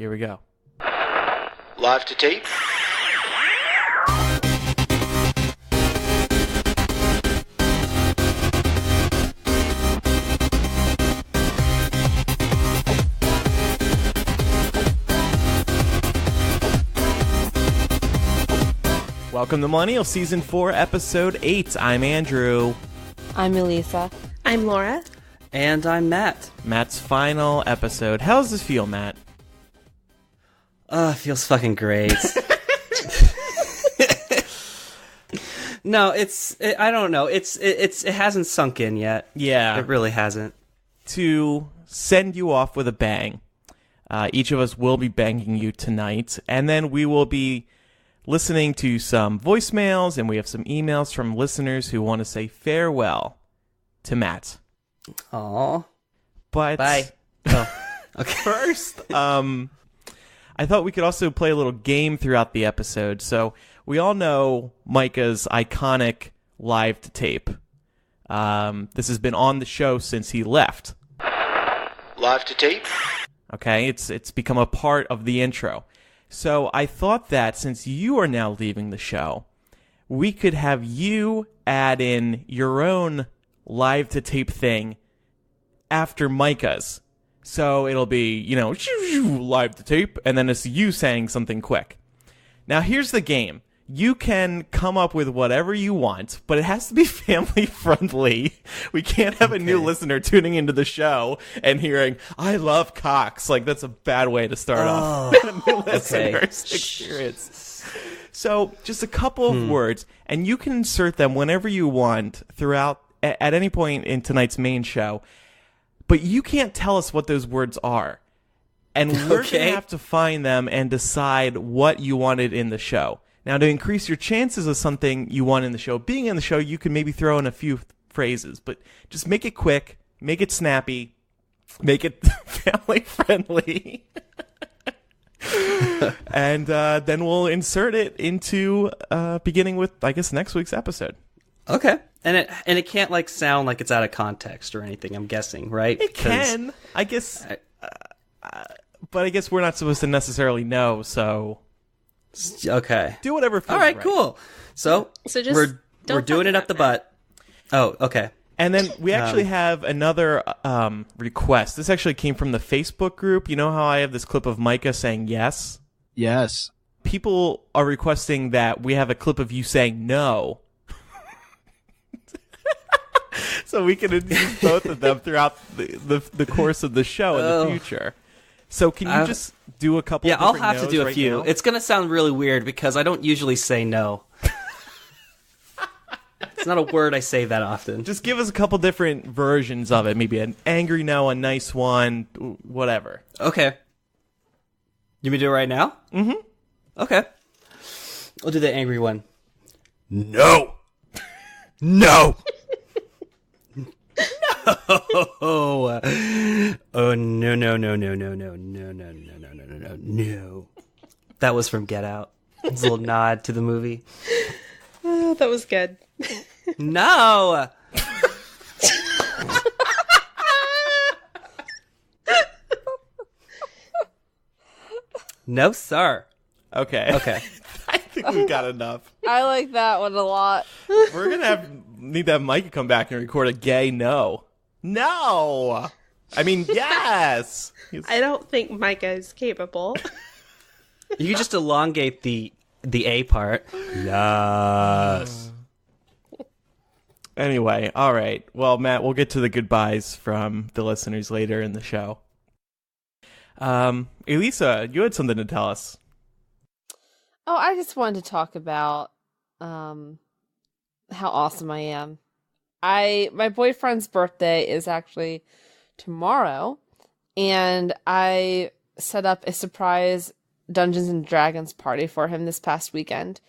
Here we go. Live to tape. Welcome to Millennial Season 4, Episode 8. I'm Andrew. I'm Elisa. I'm Laura. And I'm Matt. Matt's final episode. How does this feel, Matt? It feels fucking great. No, I don't know. It hasn't sunk in yet. Yeah. It really hasn't. To send you off with a bang, each of us will be banging you tonight, and then we will be listening to some voicemails, and we have some emails from listeners who want to say farewell to Matt. Aww. But bye. Oh, okay. First, I thought we could also play a little game throughout the episode. So we all know Micah's iconic live to tape. This has been on the show since he left. Live to tape. Okay, it's become a part of the intro. So I thought that since you are now leaving the show, we could have you add in your own live to tape thing after Micah's. So it'll be, live to tape, and then it's you saying something quick. Now here's the game. You can come up with whatever you want, but it has to be family friendly. We can't have a new listener tuning into the show and hearing, I love cocks. Like, that's a bad way to start off a new listener's experience. So just a couple of words, and you can insert them whenever you want throughout, at any point in tonight's main show. But you can't tell us what those words are. And we're going to have to find them and decide what you wanted in the show. Now, to increase your chances of something you want in the show being in the show, you can maybe throw in a few phrases. But just make it quick, make it snappy, make it family-friendly. And then we'll insert it into beginning with, I guess, next week's episode. Okay. And it can't like sound like it's out of context or anything, I'm guessing, right? It can, I guess. But I guess we're not supposed to necessarily know, so okay. Do whatever feels all right, cool. So just we're doing it up the butt. Oh, okay. And then we actually have another request. This actually came from the Facebook group. You know how I have this clip of Micah saying yes? Yes. People are requesting that we have a clip of you saying no. So we can use both of them throughout the course of the show in the future. So can you just do a couple? Yeah, of I'll different have to do a right few. now? It's gonna sound really weird because I don't usually say no. It's not a word I say that often. Just give us a couple different versions of it. Maybe an angry no, a nice one, whatever. Okay. You want me to do it right now? Mm-hmm. Okay. I'll do the angry one. No. No. Oh no no no no no no no no no no no no no no. That was from Get Out. It's a little nod to the movie. Oh, that was good. No. No, sir. Okay. Okay. I think we've got enough. I like that one a lot. We're gonna need to have Micah come back and record a gay no. No. I mean, yes. I don't think Micah is capable. You can just elongate the A part. Yes. Anyway, all right. Well, Matt, we'll get to the goodbyes from the listeners later in the show. Elisa, you had something to tell us. Oh, I just wanted to talk about how awesome I am. My boyfriend's birthday is actually tomorrow, and I set up a surprise Dungeons and Dragons party for him this past weekend.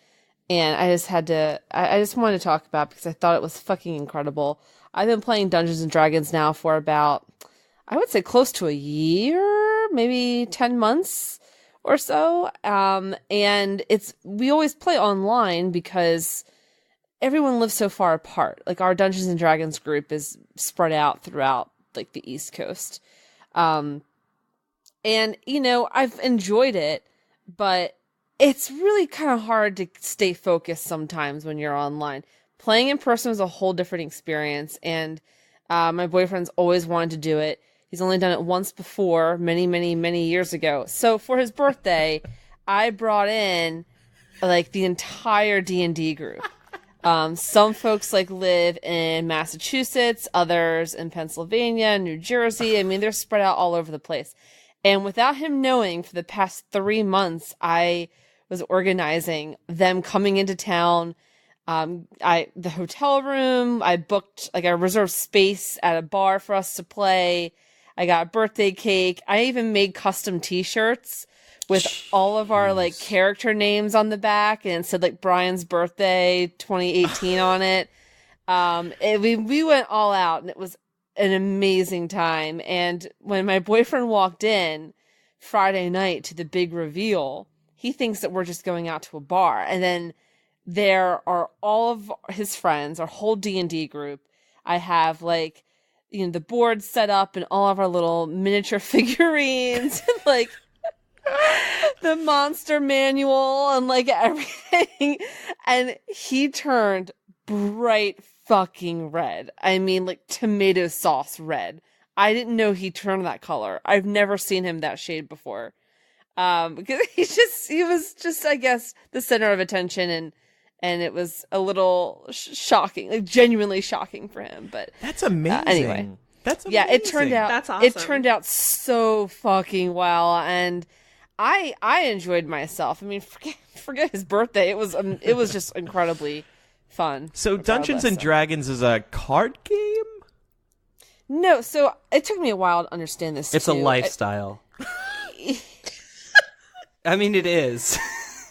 And I just wanted to talk about it because I thought it was fucking incredible. I've been playing Dungeons and Dragons now for about, I would say close to a year, maybe 10 months or so. And we always play online because everyone lives so far apart. Like our Dungeons and Dragons group is spread out throughout like the East Coast. And, I've enjoyed it, but it's really kind of hard to stay focused sometimes when you're online. Playing in person was a whole different experience, and my boyfriend's always wanted to do it. He's only done it once before, many, many, many years ago. So for his birthday, I brought in like the entire D&D group. Some folks live in Massachusetts, others in Pennsylvania, New Jersey. I mean, they're spread out all over the place. And without him knowing, for the past 3 months, I was organizing them coming into town. The hotel room, I booked, I reserved space at a bar for us to play. I got a birthday cake. I even made custom t-shirts with all of our character names on the back, and it said Brian's birthday 2018 on it. We went all out, and it was an amazing time. And when my boyfriend walked in Friday night to the big reveal, he thinks that we're just going out to a bar. And then there are all of his friends, our whole D&D group. I have the board set up and all of our little miniature figurines and the monster manual and everything. And he turned bright fucking red. I mean, tomato sauce red. I didn't know he turned that color. I've never seen him that shade before. Because he was just, I guess, the center of attention, and it was a little shocking, genuinely shocking for him. But that's amazing. Anyway, that's amazing. Yeah, it turned out that's awesome. It turned out so fucking well, and I enjoyed myself. I mean, forget his birthday. It was just incredibly fun. So Dungeons and Dragons is a card game? No, so it took me a while to understand this. It's a lifestyle. I mean, it is.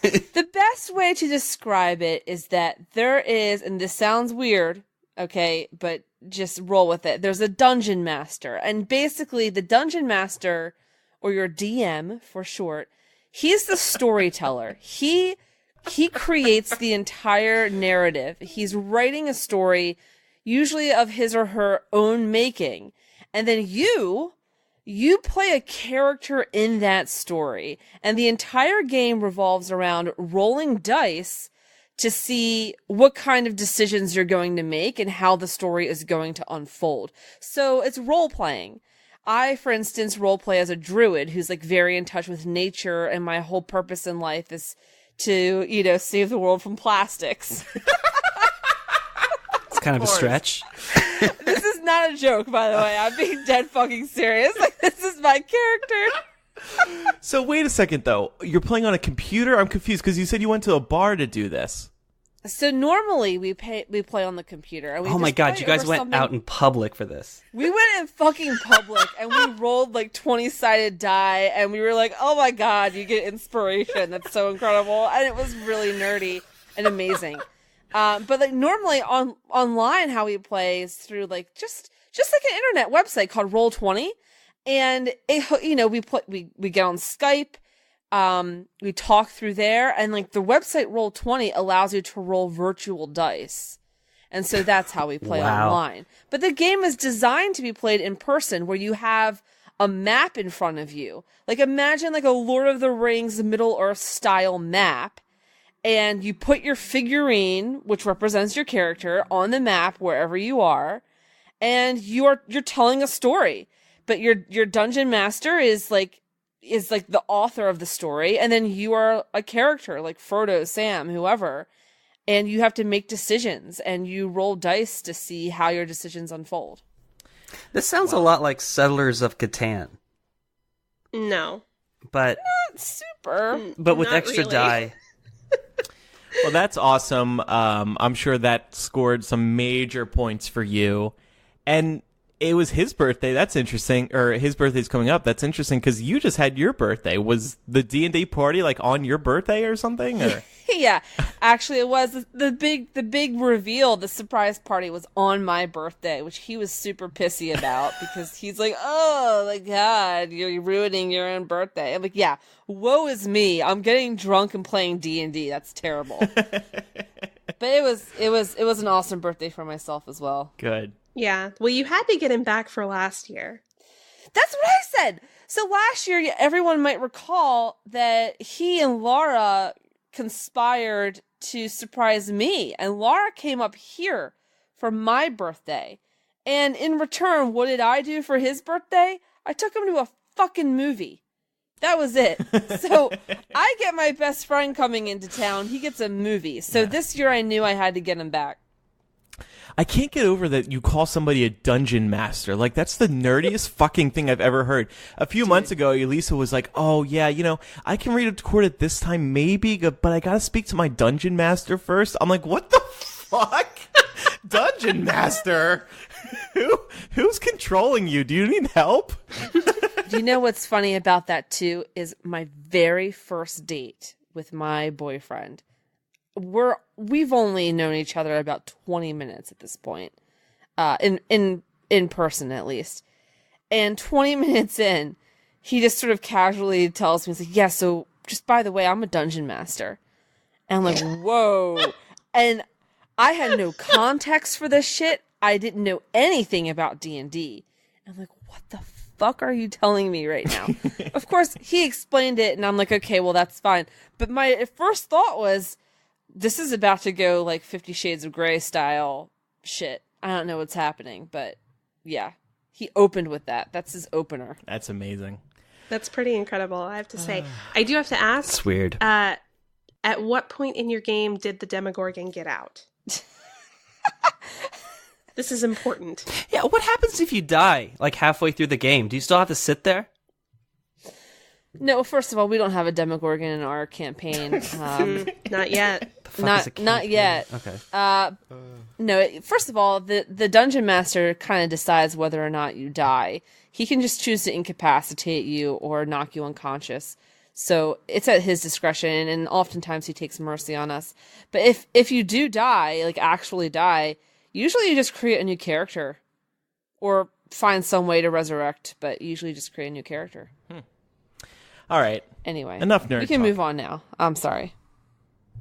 The best way to describe it is that there is, and this sounds weird, okay, but just roll with it. There's a dungeon master, and basically the dungeon master, or your DM for short, he's the storyteller. He creates the entire narrative. He's writing a story, usually of his or her own making, and then you play a character in that story, and the entire game revolves around rolling dice to see what kind of decisions you're going to make and how the story is going to unfold. So it's role-playing. I, for instance, role-play as a druid who's very in touch with nature, and my whole purpose in life is to, save the world from plastics. It's kind of a stretch. This is not a joke, by the way. I'm being dead fucking serious. This is my character. So wait a second, though. You're playing on a computer? I'm confused because you said you went to a bar to do this. So normally we play on the computer. And we oh my god, you guys went out in public for this. We went in fucking public and we rolled 20-sided die, and we were like, oh my god, you get inspiration. That's so incredible. And it was really nerdy and amazing. But normally online how we play is through just an internet website called Roll20, and we get on Skype, we talk through there, and the website Roll20 allows you to roll virtual dice, and so that's how we play online. But the game is designed to be played in person, where you have a map in front of you. Imagine a Lord of the Rings Middle Earth style map. And you put your figurine, which represents your character, on the map wherever you are, and you're telling a story. But your dungeon master is the author of the story, and then you are a character like Frodo, Sam, whoever, and you have to make decisions, and you roll dice to see how your decisions unfold. This sounds a lot like Settlers of Catan. No. But not super. But with Not extra really. die. Well, that's awesome. I'm sure that scored some major points for you. And it was his birthday. That's interesting. Or his birthday's coming up. That's interesting because you just had your birthday. Was the D&D party on your birthday or something? Or? Yeah, actually it was. The big reveal, the surprise party was on my birthday, which he was super pissy about because he's like, oh my god, you're ruining your own birthday. I'm like, yeah, woe is me. I'm getting drunk and playing D&D. That's terrible. But it was an awesome birthday for myself as well. Good. Yeah. Well, you had to get him back for last year. That's what I said. So last year, everyone might recall that he and Laura conspired to surprise me, and Laura came up here for my birthday. And in return, what did I do for his birthday? I took him to a fucking movie. That was it. So I get my best friend coming into town. He gets a movie. So this year I knew I had to get him back. I can't get over that you call somebody a dungeon master. Like, that's the nerdiest fucking thing I've ever heard. A few months ago, Elisa was like, oh, yeah, you know, I can record it this time, maybe, but I gotta speak to my dungeon master first. I'm like, what the fuck? Dungeon master? Who's controlling you? Do you need help? Do you know what's funny about that, too, is my very first date with my boyfriend. We've only known each other about 20 minutes at this point, in person at least. And 20 minutes in, he just sort of casually tells me, he's like, yeah, so just by the way, I'm a dungeon master. And I'm like, whoa. And I had no context for this shit. I didn't know anything about D&D. I'm like, what the fuck are you telling me right now? Of course, he explained it, and I'm like, okay, well, that's fine. But my first thought was, this is about to go like 50 Shades of Grey style shit. I don't know what's happening, but yeah, he opened with that. That's his opener. That's amazing. That's pretty incredible, I have to say. I do have to ask. It's weird. At what point in your game did the Demogorgon get out? This is important. Yeah, what happens if you die, like, halfway through the game? Do you still have to sit there? No, first of all, we don't have a Demogorgon in our campaign. Not yet. Not yet. Okay. No, first of all, the dungeon master kind of decides whether or not you die. He can just choose to incapacitate you or knock you unconscious. So it's at his discretion, and oftentimes he takes mercy on us. But if you do die, like actually die, usually you just create a new character. Or find some way to resurrect, but usually just create a new character. All right. Anyway. Enough nerd We can talk. move on now. I'm sorry.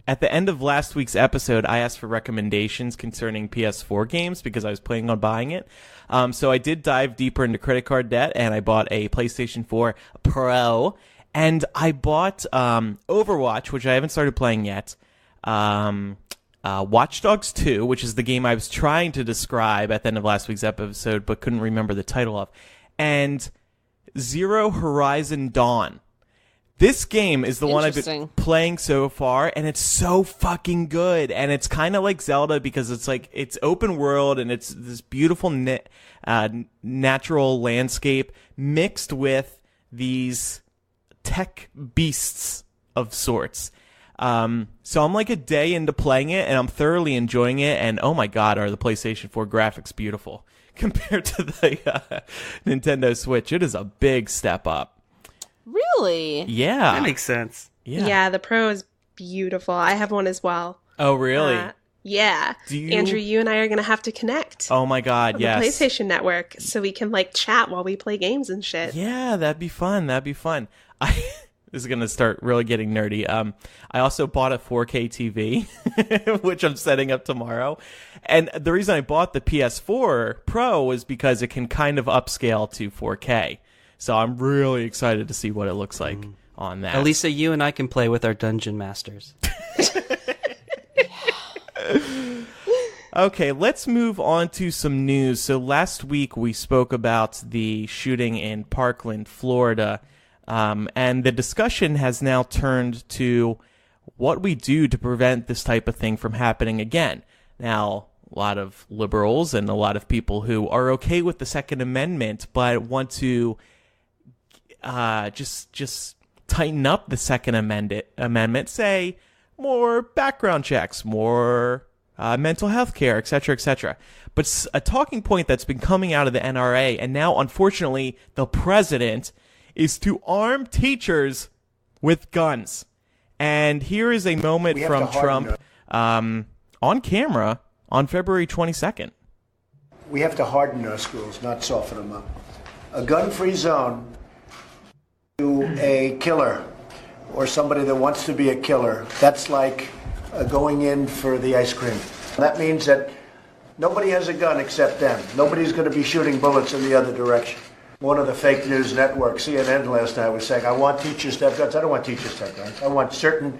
At the end of last week's episode, I asked for recommendations concerning PS4 games because I was planning on buying it. So I did dive deeper into credit card debt, and I bought a PlayStation 4 Pro. And I bought Overwatch, which I haven't started playing yet. Watch Dogs 2, which is the game I was trying to describe at the end of last week's episode, but couldn't remember the title of. And Zero Horizon Dawn. This game is the one I've been playing so far, and it's so fucking good. And it's kind of like Zelda because it's like, it's open world and it's this beautiful natural landscape mixed with these tech beasts of sorts. So I'm like a day into playing it, and I'm thoroughly enjoying it. And oh my god, are the PlayStation 4 graphics beautiful compared to the Nintendo Switch? It is a big step up. Really? Yeah. That makes sense. Yeah, the Pro is beautiful. I have one as well. Oh, really? Yeah. Andrew, you and I are going to have to connect. Oh my god, on yes. the PlayStation Network, so we can like chat while we play games and shit. Yeah, that'd be fun. This is going to start really getting nerdy. I also bought a 4K TV, which I'm setting up tomorrow. And the reason I bought the PS4 Pro was because it can kind of upscale to 4K. So I'm really excited to see what it looks like on that. Elisa, you and I can play with our dungeon masters. Okay, let's move on to some news. So last week we spoke about the shooting in Parkland, Florida. And the discussion has now turned to what we do to prevent this type of thing from happening again. Now, a lot of liberals and a lot of people who are okay with the Second Amendment but want to just tighten up the Second Amendment, say more background checks, more mental health care, etc., etc. But a talking point that's been coming out of the NRA, and now, unfortunately, the president, is to arm teachers with guns. And here is a moment from Trump on camera on February 22nd. We have to harden our schools, not soften them up. A gun-free zone to a killer or somebody that wants to be a killer, that's like going in for the ice cream. That means that nobody has a gun except them. Nobody's going to be shooting bullets in the other direction. One of the fake news networks, CNN last night, was saying, I want teachers to have guns. I don't want teachers to have guns. I want certain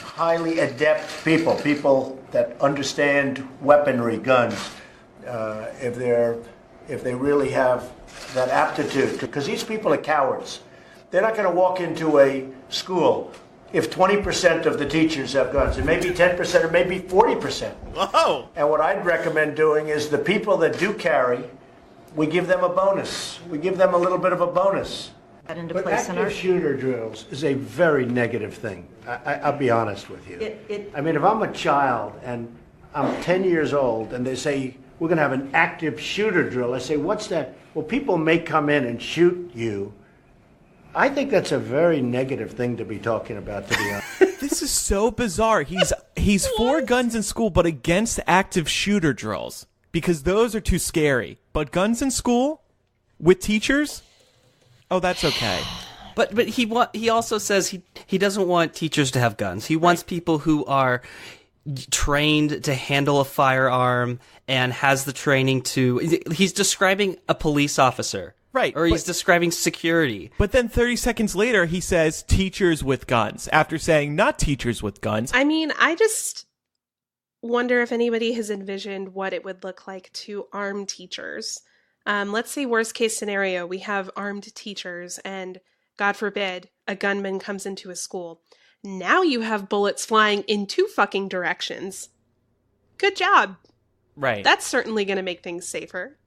highly adept people that understand weaponry, guns, if they really have that aptitude. Because these people are cowards. They're not going to walk into a school if 20% of the teachers have guns. It may be 10%, or maybe 40%. Whoa! And what I'd recommend doing is the people that do carry, we give them a bonus. We give them a little bit of a bonus. That into But place in active our shooter drills is a very negative thing. I'll be honest with you. I mean, if I'm a child and I'm 10 years old and they say, we're going to have an active shooter drill, I say, what's that? Well, people may come in and shoot you. I think that's a very negative thing to be talking about, to be honest. This is so bizarre. He's for guns in school, but against active shooter drills because those are too scary. But guns in school with teachers, oh, that's okay. But he also says he doesn't want teachers to have guns. He wants people who are trained to handle a firearm and has the training to. He's describing a police officer. Right. Or he's describing security. But then 30 seconds later, he says teachers with guns after saying not teachers with guns. I mean, I just wonder if anybody has envisioned what it would look like to arm teachers. Let's say worst case scenario, we have armed teachers and God forbid a gunman comes into a school. Now you have bullets flying in 2 fucking directions. Good job. Right. That's certainly going to make things safer.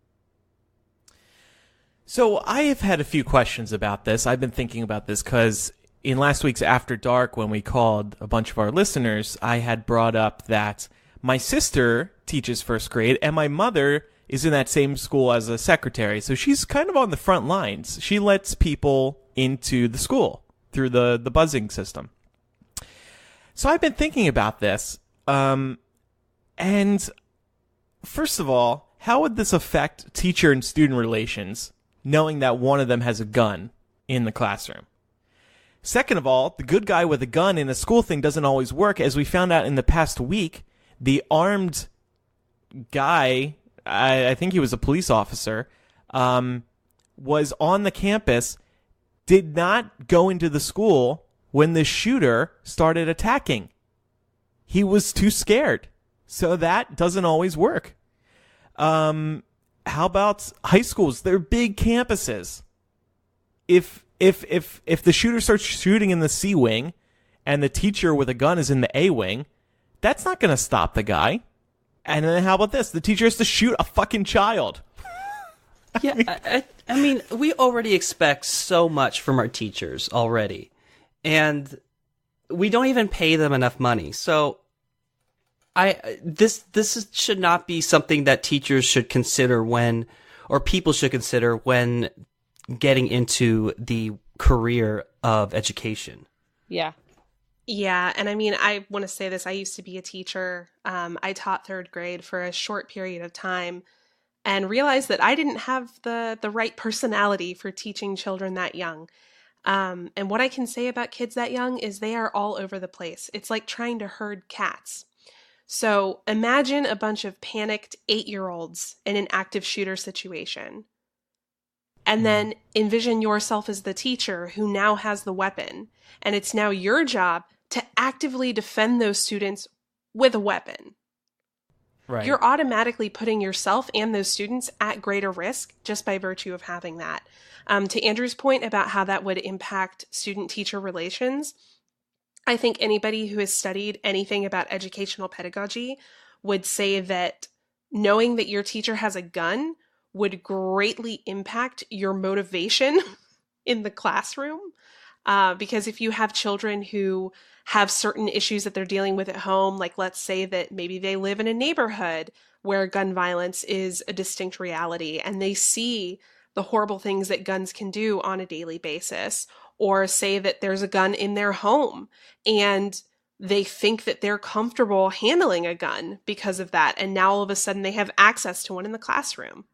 So I have had a few questions about this. I've been thinking about this because in last week's After Dark, when we called a bunch of our listeners, I had brought up that my sister teaches first grade and my mother is in that same school as a secretary. So she's kind of on the front lines. She lets people into the school through the buzzing system. So I've been thinking about this. And first of all, how would this affect teacher and student relations, knowing that one of them has a gun in the classroom? Second of all, the good guy with a gun in a school thing doesn't always work. As we found out in the past week, the armed guy, I think he was a police officer, was on the campus, did not go into the school when the shooter started attacking. He was too scared. So that doesn't always work. How about high schools? They're big campuses. If the shooter starts shooting in the C wing and the teacher with a gun is in the A wing, that's not going to stop the guy. And then how about this? The teacher has to shoot a fucking child. Yeah, I mean, we already expect so much from our teachers already. And we don't even pay them enough money. So this should not be something that teachers should consider or people should consider when getting into the career of education. Yeah. Yeah, and I mean, I want to say this. I used to be a teacher. I taught 3rd grade for a short period of time and realized that I didn't have the right personality for teaching children that young. And what I can say about kids that young is they are all over the place. It's like trying to herd cats. So imagine a bunch of panicked 8-year-olds in an active shooter situation. And then envision yourself as the teacher who now has the weapon. And it's now your job to actively defend those students with a weapon. Right. You're automatically putting yourself and those students at greater risk just by virtue of having that. To Andrew's point about how that would impact student-teacher relations, I think anybody who has studied anything about educational pedagogy would say that knowing that your teacher has a gun would greatly impact your motivation in the classroom. Because if you have children who have certain issues that they're dealing with at home, like let's say that maybe they live in a neighborhood where gun violence is a distinct reality and they see the horrible things that guns can do on a daily basis, or say that there's a gun in their home and they think that they're comfortable handling a gun because of that. And now all of a sudden they have access to one in the classroom.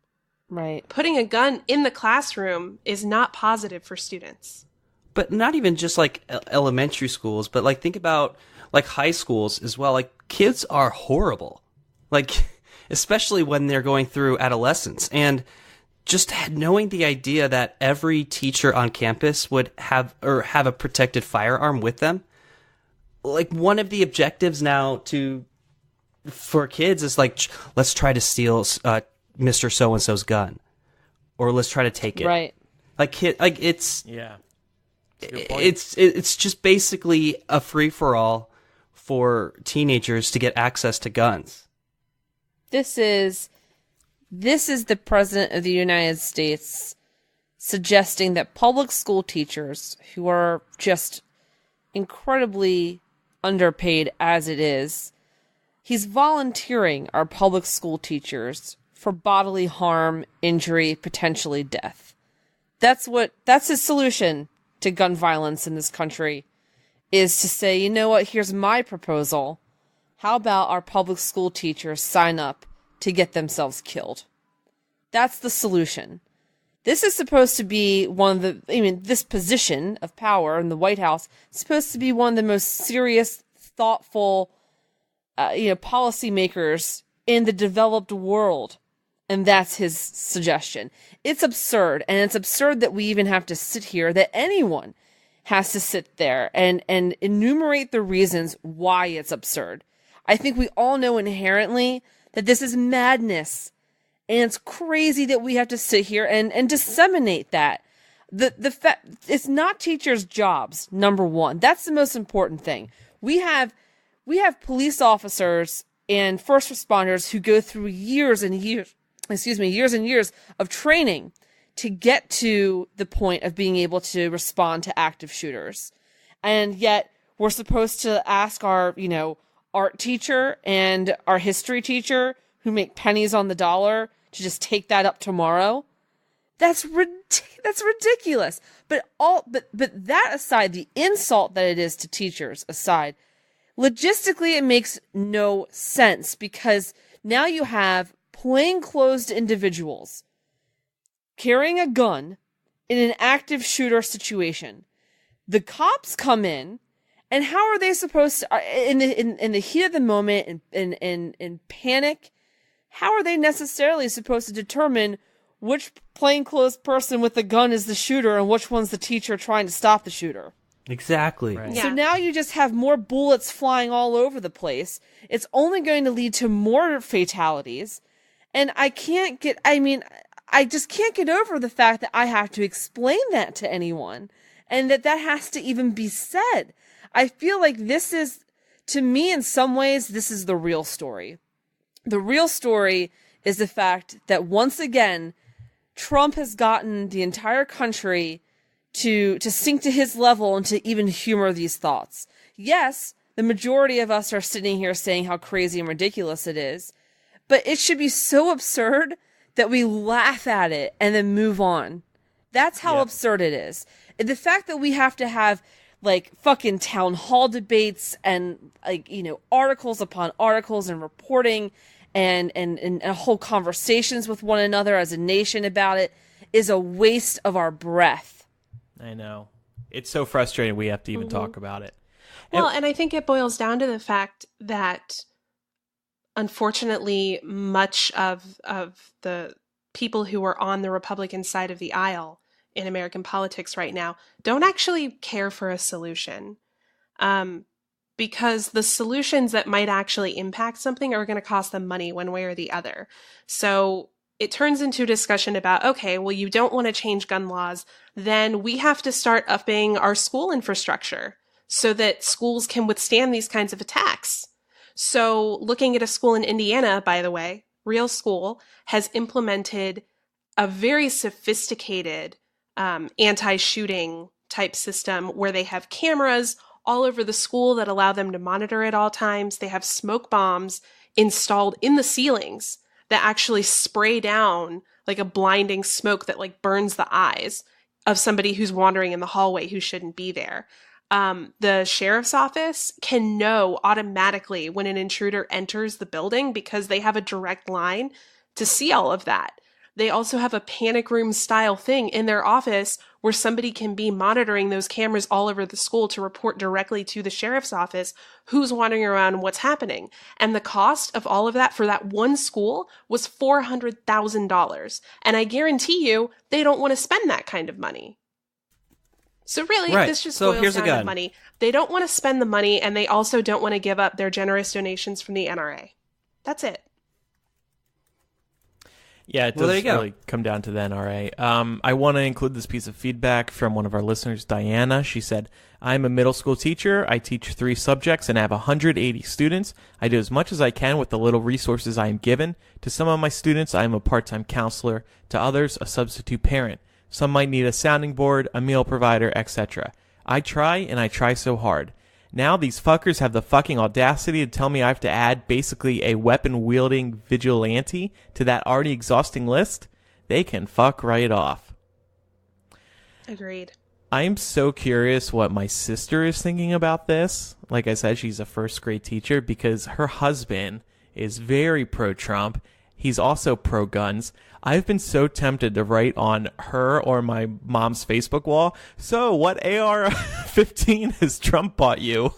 Right. Putting a gun in the classroom is not positive for students. But not even just like elementary schools, but like think about like high schools as well. Like kids are horrible, like especially when they're going through adolescence. And just knowing the idea that every teacher on campus would have a protected firearm with them. Like, one of the objectives now for kids is like, let's try to steal Mr. So-and-so's gun, or let's try to take it. Right. It's Yeah. It's just basically a free-for-all for teenagers to get access to guns. This is the President of the United States suggesting that public school teachers, who are just incredibly underpaid as it is, he's volunteering our public school teachers for bodily harm, injury, potentially death. That's his solution to gun violence in this country, is to say, you know what, here's my proposal. How about our public school teachers sign up to get themselves killed? That's the solution. This is supposed to be this position of power in the White House is supposed to be one of the most serious, thoughtful, policymakers in the developed world. And that's his suggestion. It's absurd. And it's absurd that we even have to sit here, that anyone has to sit there and enumerate the reasons why it's absurd. I think we all know inherently that this is madness. And it's crazy that we have to sit here and disseminate that. It's not teachers' jobs, number one. That's the most important thing. We have police officers and first responders who go through years and years of training to get to the point of being able to respond to active shooters. And yet we're supposed to ask our, art teacher and our history teacher, who make pennies on the dollar, to just take that up tomorrow. That's ridiculous. But that aside, the insult that it is to teachers aside, logistically it makes no sense, because now you have plainclothes individuals carrying a gun in an active shooter situation. The cops come in, and how are they supposed to, in the heat of the moment, in panic, how are they necessarily supposed to determine which plainclothes person with the gun is the shooter and which one's the teacher trying to stop the shooter? Exactly. Right. Yeah. So now you just have more bullets flying all over the place. It's only going to lead to more fatalities. And I just can't get over the fact that I have to explain that to anyone, and that has to even be said. I feel like this is, to me, in some ways, this is the real story. The real story is the fact that once again, Trump has gotten the entire country to sink to his level and to even humor these thoughts. Yes, the majority of us are sitting here saying how crazy and ridiculous it is, but it should be so absurd that we laugh at it and then move on. That's how absurd it is. The fact that we have to have fucking town hall debates and articles upon articles and reporting and whole conversations with one another as a nation about it is a waste of our breath. I know. It's so frustrating we have to even talk about it. Well, and I think it boils down to the fact that, unfortunately, much of the people who are on the Republican side of the aisle in American politics right now don't actually care for a solution. Because the solutions that might actually impact something are going to cost them money one way or the other. So it turns into a discussion about, okay, well, you don't want to change gun laws, then we have to start upping our school infrastructure so that schools can withstand these kinds of attacks. So looking at a school in Indiana, by the way, Real School has implemented a very sophisticated anti-shooting type system where they have cameras all over the school that allow them to monitor at all times. They have smoke bombs installed in the ceilings that actually spray down like a blinding smoke that burns the eyes of somebody who's wandering in the hallway who shouldn't be there. The sheriff's office can know automatically when an intruder enters the building because they have a direct line to see all of that. They also have a panic room style thing in their office where somebody can be monitoring those cameras all over the school to report directly to the sheriff's office who's wandering around and what's happening. And the cost of all of that for that one school was $400,000. And I guarantee you, they don't want to spend that kind of money. So really, this just boils down to money. They don't want to spend the money, and they also don't want to give up their generous donations from the NRA. That's it. Yeah, it does really come down to the NRA. I want to include this piece of feedback from one of our listeners, Diana. She said, I'm a middle school teacher. I teach 3 subjects and have 180 students. I do as much as I can with the little resources I am given. To some of my students, I am a part-time counselor. To others, a substitute parent. Some might need a sounding board, a meal provider, etc. I try, and I try so hard. Now these fuckers have the fucking audacity to tell me I have to add basically a weapon-wielding vigilante to that already exhausting list? They can fuck right off. Agreed. I'm so curious what my sister is thinking about this. Like I said, she's a first grade teacher because her husband is very pro-Trump. He's also pro-guns. I've been so tempted to write on her or my mom's Facebook wall, so what AR-15 has Trump bought you?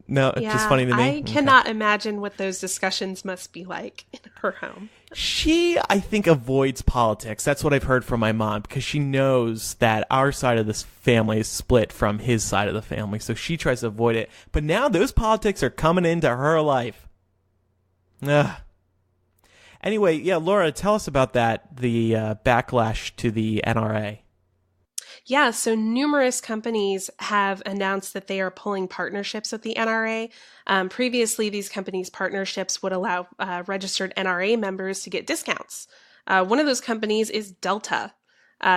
No, it's just funny to me. I cannot imagine what those discussions must be like in her home. She, I think, avoids politics. That's what I've heard from my mom, because she knows that our side of this family is split from his side of the family, so she tries to avoid it. But now those politics are coming into her life. Ugh. Anyway, yeah, Laura, tell us about that, the backlash to the NRA. Yeah, so numerous companies have announced that they are pulling partnerships with the NRA. Previously, these companies' partnerships would allow registered NRA members to get discounts. One of those companies is Delta.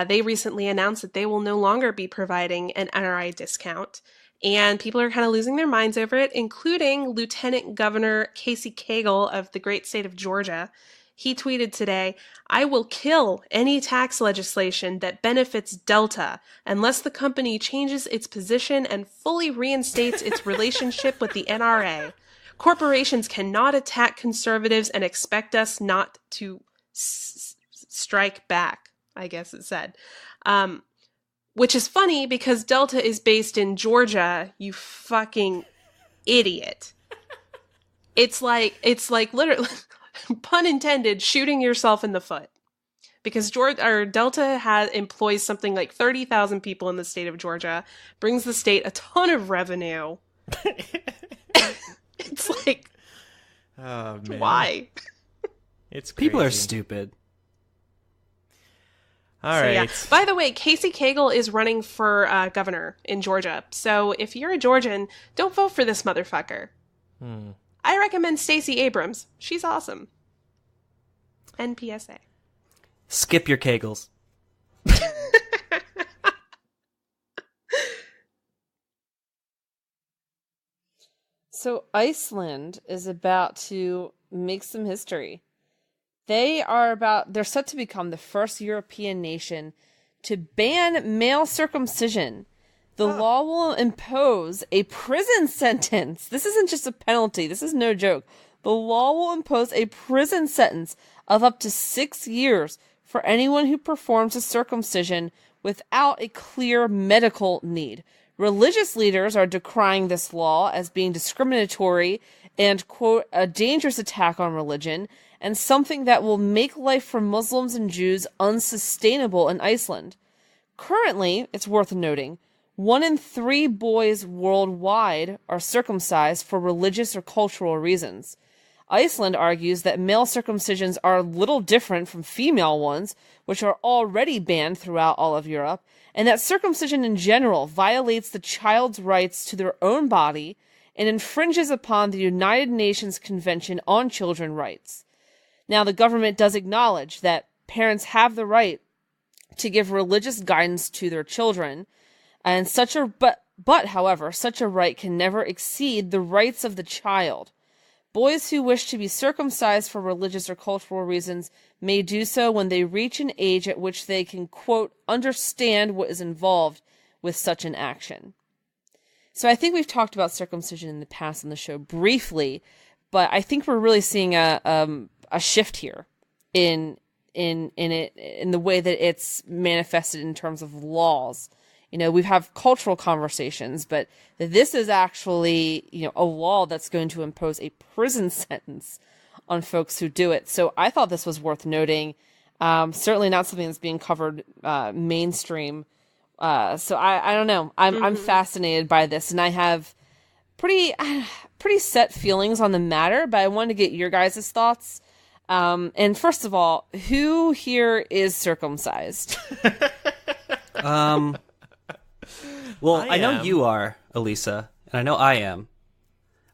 They recently announced that they will no longer be providing an NRA discount. And people are kind of losing their minds over it, including Lieutenant Governor Casey Cagle of the great state of Georgia. He tweeted today, I will kill any tax legislation that benefits Delta unless the company changes its position and fully reinstates its relationship with the NRA. Corporations cannot attack conservatives and expect us not to strike back, I guess it said. Which is funny because Delta is based in Georgia, you fucking idiot. It's like literally, pun intended, shooting yourself in the foot. Because Delta employs something like 30,000 people in the state of Georgia, brings the state a ton of revenue. It's like, oh, man. Why? It's crazy. People are stupid. All right. Yeah. By the way, Casey Cagle is running for governor in Georgia. So if you're a Georgian, don't vote for this motherfucker. I recommend Stacey Abrams. She's awesome. NPSA. Skip your Kegels. So Iceland is about to make some history. They're set to become the first European nation to ban male circumcision. The law will impose a prison sentence. This isn't just a penalty. This is no joke. The law will impose a prison sentence of up to 6 years for anyone who performs a circumcision without a clear medical need. Religious leaders are decrying this law as being discriminatory and, quote, a dangerous attack on religion, and something that will make life for Muslims and Jews unsustainable in Iceland. Currently, it's worth noting, 1 in 3 boys worldwide are circumcised for religious or cultural reasons. Iceland argues that male circumcisions are little different from female ones, which are already banned throughout all of Europe, and that circumcision in general violates the child's rights to their own body and infringes upon the United Nations Convention on Children's Rights. Now, the government does acknowledge that parents have the right to give religious guidance to their children, and however, such a right can never exceed the rights of the child. Boys who wish to be circumcised for religious or cultural reasons may do so when they reach an age at which they can, quote, understand what is involved with such an action. So I think we've talked about circumcision in the past on the show briefly, but I think we're really seeing a shift here in in the way that it's manifested in terms of laws. We have cultural conversations, but this is actually, a law that's going to impose a prison sentence on folks who do it. So I thought this was worth noting. Certainly not something that's being covered mainstream. So I don't know. I'm fascinated by this, and I have pretty set feelings on the matter, but I wanted to get your guys' thoughts. And first of all, who here is circumcised? Well, I know you are, Elisa, and I know I am.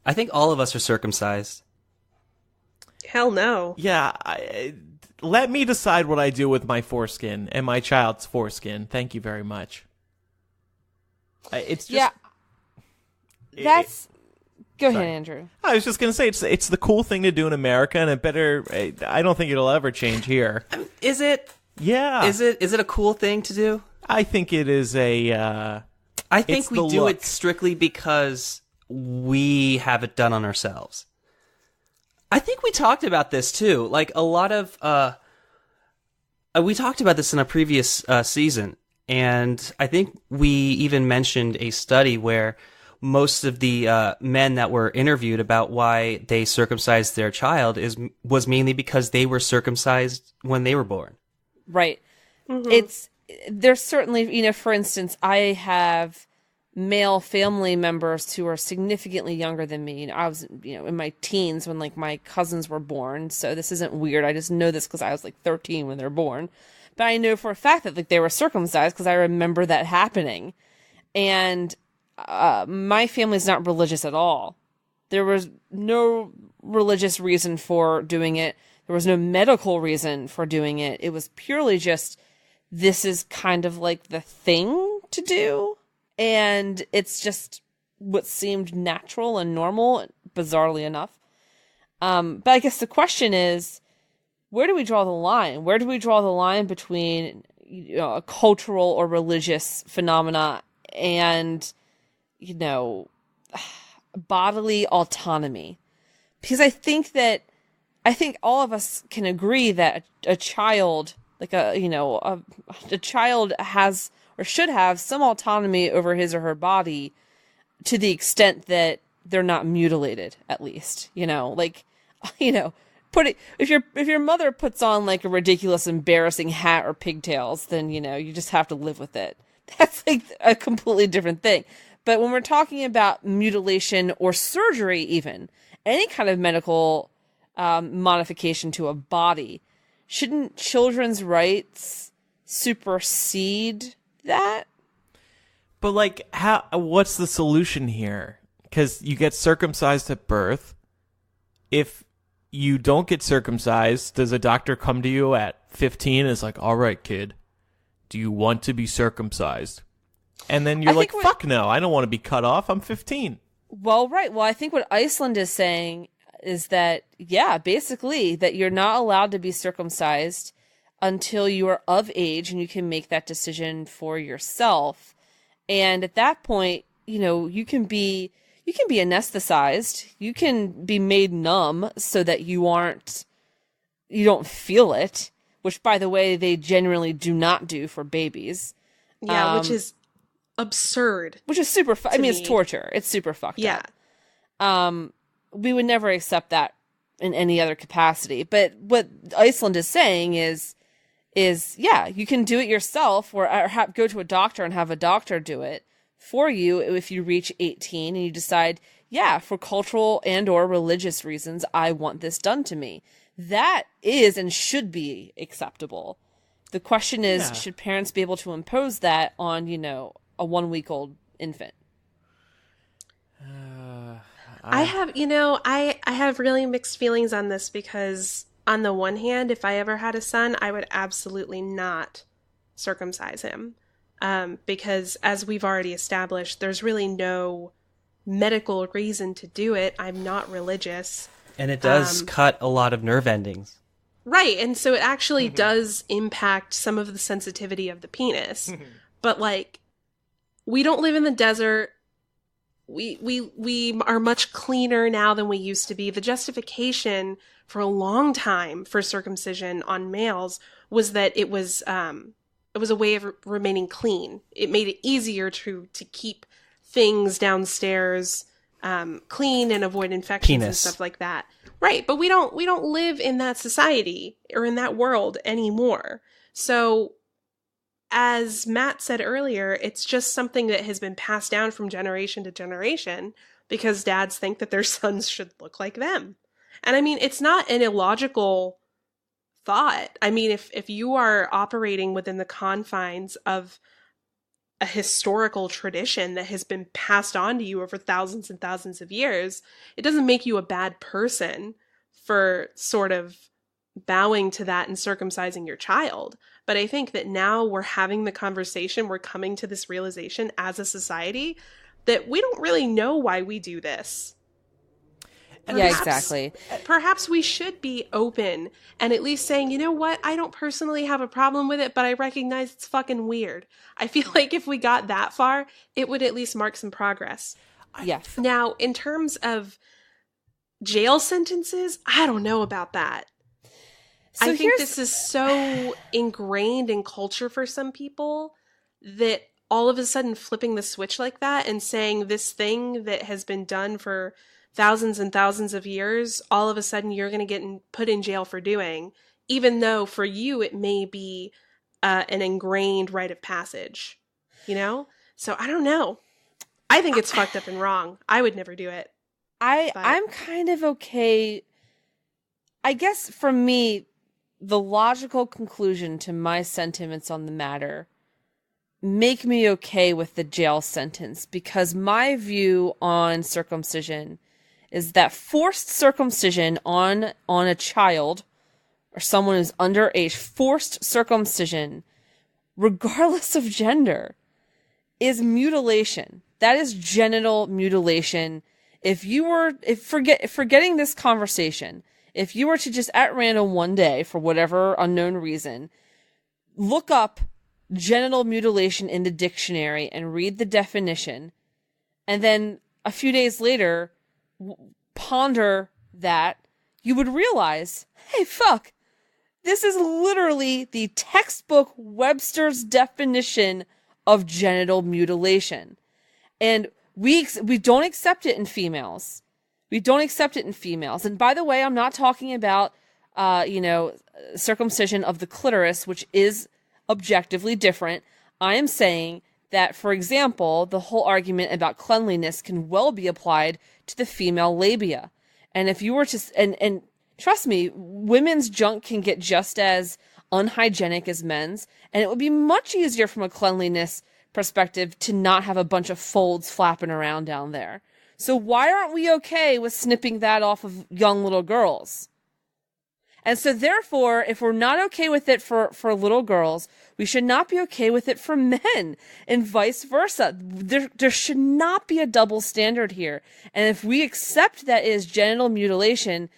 I think all of us are circumcised. Hell no. Yeah, let me decide what I do with my foreskin and my child's foreskin. Thank you very much. It's just... Yeah, Go ahead, Andrew. I was just going to say, it's the cool thing to do in America, and I don't think it'll ever change here. Is it? Yeah. Is it a cool thing to do? I think it is I think we do it strictly because we have it done on ourselves. I think we talked about this too. Like a lot of, we talked about this in a previous season, and I think we even mentioned a study where most of the men that were interviewed about why they circumcised their child was mainly because they were circumcised when they were born. Right. Mm-hmm. There's certainly, for instance, I have male family members who are significantly younger than me. I was, in my teens when my cousins were born. So this isn't weird. I just know this because I was 13 when they were born. But I know for a fact that they were circumcised because I remember that happening. And my family's not religious at all. There was no religious reason for doing it. There was no medical reason for doing it. It was purely just, this is kind of the thing to do. And it's just what seemed natural and normal, bizarrely enough. But I guess the question is, where do we draw the line? Where do we draw the line between a cultural or religious phenomena and, bodily autonomy? Because I think all of us can agree that a child, a child has or should have some autonomy over his or her body to the extent that they're not mutilated, at least, if your mother puts on a ridiculous, embarrassing hat or pigtails, then, you just have to live with it. That's a completely different thing. But when we're talking about mutilation or surgery, even any kind of medical modification to a body, shouldn't children's rights supersede that? But what's the solution here? Because you get circumcised at birth. If you don't get circumcised, does a doctor come to you at 15 and is like, all right, kid, do you want to be circumcised? And then you're fuck no, I don't want to be cut off. I'm 15. Well, right. Well, I think what Iceland is saying is that, basically that you're not allowed to be circumcised until you are of age and you can make that decision for yourself. And at that point, you can be anesthetized. You can be made numb so that you don't feel it, which, by the way, they generally do not do for babies. Yeah, which is absurd. Which is super, it's torture. It's super fucked up. We would never accept that in any other capacity. But what Iceland is saying is you can do it yourself or go to a doctor and have a doctor do it for you if you reach 18 and you decide, for cultural and or religious reasons, I want this done to me. That is and should be acceptable. The question is, should parents be able to impose that on, a 1-week-old infant? I have really mixed feelings on this because on the one hand, if I ever had a son, I would absolutely not circumcise him. Because as we've already established, there's really no medical reason to do it. I'm not religious. And it does cut a lot of nerve endings. Right. And so it actually does impact some of the sensitivity of the penis. But we don't live in the desert. we are much cleaner now than we used to be. The justification for a long time for circumcision on males was that it was a way of remaining clean. It made it easier to keep things downstairs clean and avoid infections and stuff like that. Right, but we don't live in that society or in that world anymore. So, as Matt said earlier, it's just something that has been passed down from generation to generation because dads think that their sons should look like them. And I mean, it's not an illogical thought. I mean, if you are operating within the confines of a historical tradition that has been passed on to you over thousands and thousands of years, it doesn't make you a bad person for sort of bowing to that and circumcising your child. But I think that now we're having the conversation, we're coming to this realization as a society that we don't really know why we do this. Yeah, exactly. Perhaps we should be open and at least saying, you know what, I don't personally have a problem with it, but I recognize it's fucking weird. I feel like if we got that far, it would at least mark some progress. Yes. Now, in terms of jail sentences, I don't know about that. So I think this is so ingrained in culture for some people that all of a sudden flipping the switch like that and saying this thing that has been done for thousands and thousands of years, all of a sudden you're going to get put in jail for doing, even though for you it may be an ingrained rite of passage, you know? So I don't know. I think it's fucked up and wrong. I would never do it. I'm kind of okay. I guess for me, the logical conclusion to my sentiments on the matter make me okay with the jail sentence, because my view on circumcision is that forced circumcision on a child or someone who's underage, forced circumcision, regardless of gender, is mutilation. That is genital mutilation. Forgetting this conversation, if you were to just at random one day, for whatever unknown reason, look up genital mutilation in the dictionary and read the definition, and then a few days later ponder that, you would realize, hey, fuck, this is literally the textbook Webster's definition of genital mutilation. And we don't accept it in females. We don't accept it in females. And by the way, I'm not talking about, circumcision of the clitoris, which is objectively different. I am saying that, for example, the whole argument about cleanliness can well be applied to the female labia. And if you were to, and trust me, women's junk can get just as unhygienic as men's, and it would be much easier from a cleanliness perspective to not have a bunch of folds flapping around down there. So why aren't we okay with snipping that off of young little girls? And so therefore, if we're not okay with it for little girls, we should not be okay with it for men, and vice versa. There should not be a double standard here. And if we accept that it is genital mutilation,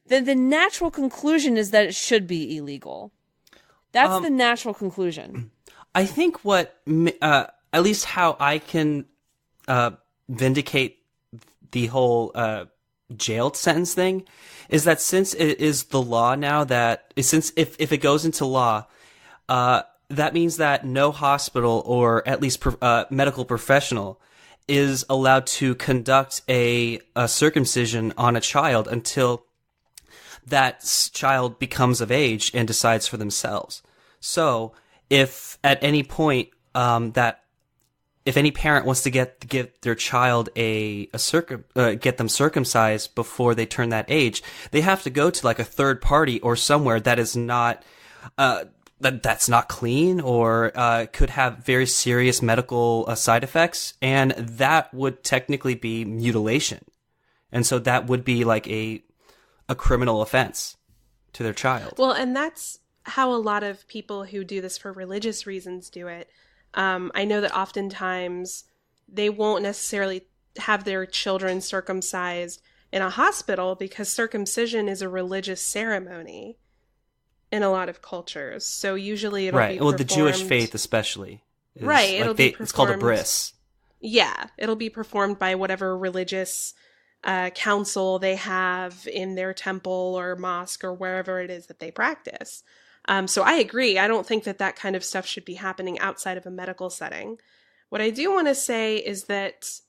then the natural conclusion is that it should be illegal. That's the natural conclusion. I think what, at least how I can vindicate the whole jail sentence thing, is that since it is the law now, that since if it goes into law, that means that no hospital or at least medical professional is allowed to conduct a circumcision on a child until that child becomes of age and decides for themselves. So if at any point if any parent wants to give their child get them circumcised before they turn that age, they have to go to like a third party or somewhere that is not that's not clean or could have very serious medical side effects, and that would technically be mutilation, and so that would be like a criminal offense to their child. Well, and that's how a lot of people who do this for religious reasons do it. I know that oftentimes they won't necessarily have their children circumcised in a hospital because circumcision is a religious ceremony in a lot of cultures. So usually it'll be performed... the Jewish faith especially. Right, it'll be performed... It's called a bris. Yeah, it'll be performed by whatever religious council they have in their temple or mosque or wherever it is that they practice. So I agree. I don't think that that kind of stuff should be happening outside of a medical setting. What I do want to say is that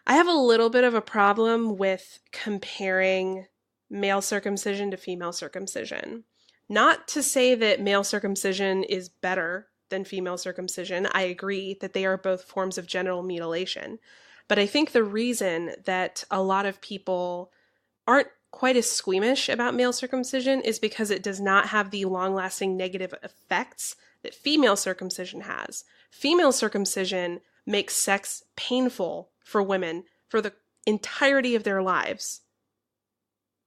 I have a little bit of a problem with comparing male circumcision to female circumcision. Not to say that male circumcision is better than female circumcision. I agree that they are both forms of genital mutilation. But I think the reason that a lot of people aren't quite as squeamish about male circumcision is because it does not have the long-lasting negative effects that female circumcision has. Female circumcision makes sex painful for women for the entirety of their lives.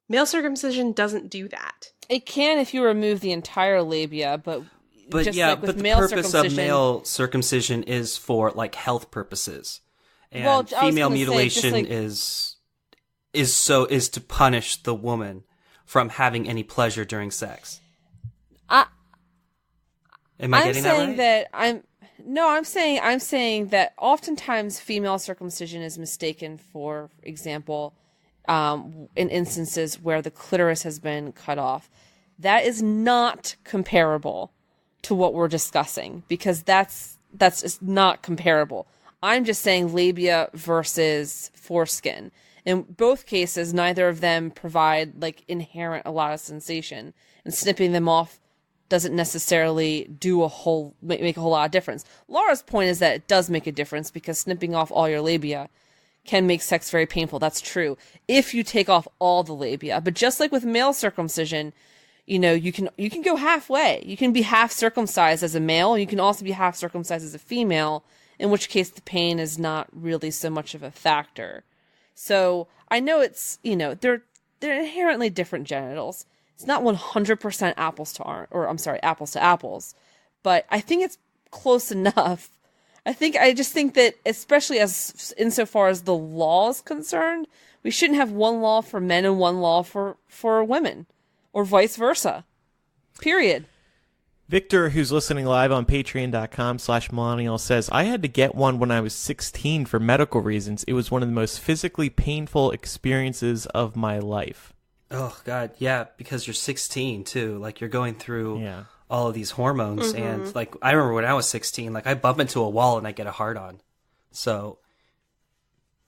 Male circumcision doesn't do that. It can if you remove the entire labia, but just yeah, like with but the male purpose of circumcision, male circumcision is for like health purposes, and Well, I was female gonna say, mutilation just is to punish the woman from having any pleasure during sex. I'm getting that saying right? that I'm saying that oftentimes female circumcision is mistaken for example, in instances where the clitoris has been cut off. That is not comparable to what we're discussing, because that's just not comparable. I'm just saying labia versus foreskin. In both cases, neither of them provide like inherent a lot of sensation, and snipping them off doesn't necessarily make a whole lot of difference. Laura's point is that it does make a difference, because snipping off all your labia can make sex very painful. That's true if you take off all the labia. But just like with male circumcision, you can go halfway. You can be half circumcised as a male. You can also be half circumcised as a female, in which case the pain is not really so much of a factor. So I know it's, they're inherently different genitals. It's not 100% apples to apples, but I think it's close enough. I just think that, especially as insofar as the law is concerned, we shouldn't have one law for men and one law for women, or vice versa. Period. Victor, who's listening live on patreon.com/millennial, says, I had to get one when I was 16 for medical reasons. It was one of the most physically painful experiences of my life. Oh, God, yeah, because you're 16, too. Like, you're going through all of these hormones. Mm-hmm. And, like, I remember when I was 16, like, I bump into a wall and I get a hard-on. So,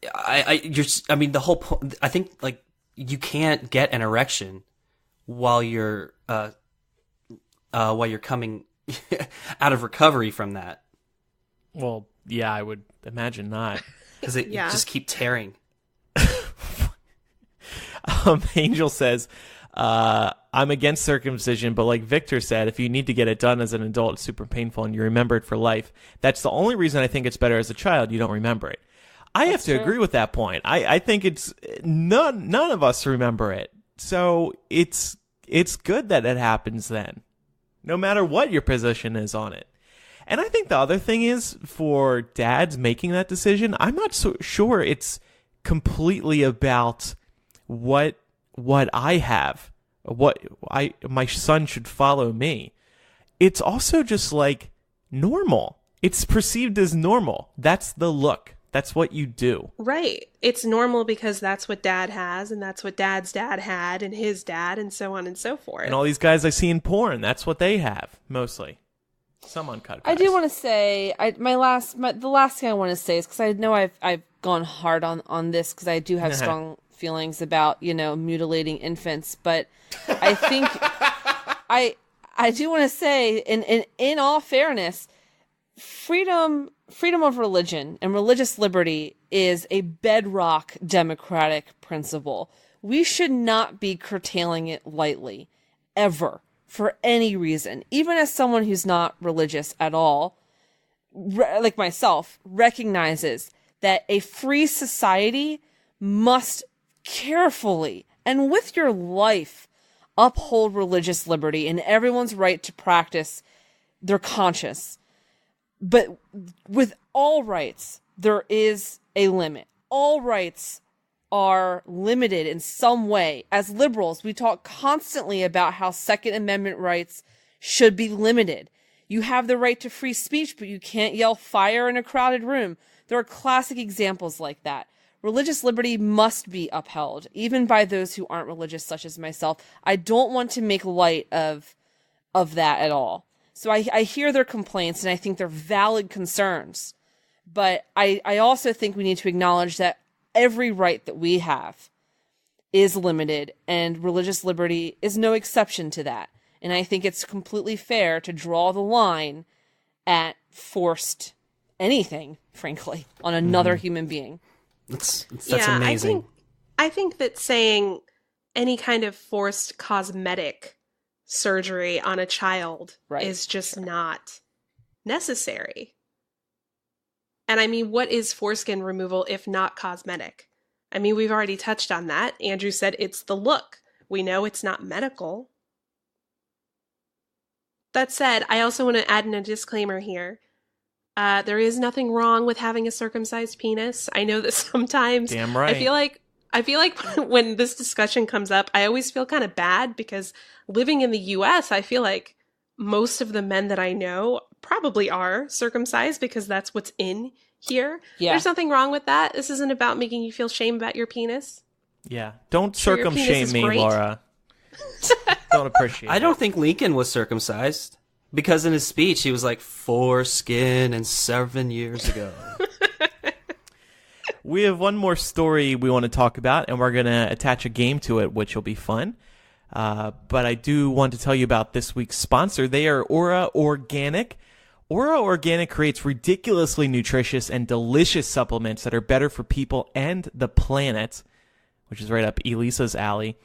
the whole point, I think, like, you can't get an erection while you're coming out of recovery from that. Well, yeah, I would imagine not. Because you just keep tearing. Angel says, I'm against circumcision, but like Victor said, if you need to get it done as an adult, it's super painful and you remember it for life. That's the only reason I think it's better as a child. You don't remember it. I have to agree with that point. I think it's none of us remember it. So it's good that it happens then, no matter what your position is on it. And I think the other thing is, for dads making that decision, I'm not so sure it's completely about what I have, my son should follow me. It's also just like normal. It's perceived as normal. That's the look. That's what you do. Right. It's normal because that's what dad has, and that's what dad's dad had, and his dad, and so on and so forth. And all these guys I see in porn, that's what they have, mostly. Some uncut guys. I do want to say, the last thing I want to say is, because I know I've gone hard on this, because I do have strong feelings about, mutilating infants, but I think I do want to say, in all fairness, freedom of religion and religious liberty is a bedrock democratic principle. We should not be curtailing it lightly, ever, for any reason. Even as someone who's not religious at all, like myself, recognizes that a free society must carefully and with your life uphold religious liberty and everyone's right to practice their conscience. But with all rights, there is a limit. All rights are limited in some way. As liberals, we talk constantly about how Second Amendment rights should be limited. You have the right to free speech, but you can't yell fire in a crowded room. There are classic examples like that. Religious liberty must be upheld, even by those who aren't religious, such as myself. I don't want to make light of that at all. So I hear their complaints, and I think they're valid concerns. But I also think we need to acknowledge that every right that we have is limited, and religious liberty is no exception to that. And I think it's completely fair to draw the line at forced anything, frankly, on another human being. That's amazing. I think that saying any kind of forced cosmetic surgery on a child is just not necessary. And I mean, what is foreskin removal if not cosmetic? I mean, we've already touched on that. Andrew said it's the look. We know it's not medical. That said, I also want to add in a disclaimer here. There is nothing wrong with having a circumcised penis. I know that sometimes Damn right. I feel like when this discussion comes up, I always feel kind of bad because living in the US, I feel like most of the men that I know probably are circumcised because that's what's in here. Yeah. There's nothing wrong with that. This isn't about making you feel shame about your penis. Yeah. Don't Sure, your penis circumshame is me, great. Laura. Don't appreciate it. I don't think Lincoln was circumcised because in his speech he was like foreskin and 7 years ago. We have one more story we want to talk about, and we're going to attach a game to it, which will be fun. But I do want to tell you about this week's sponsor. They are Aura Organic. Aura Organic creates ridiculously nutritious and delicious supplements that are better for people and the planet, which is right up Elisa's alley.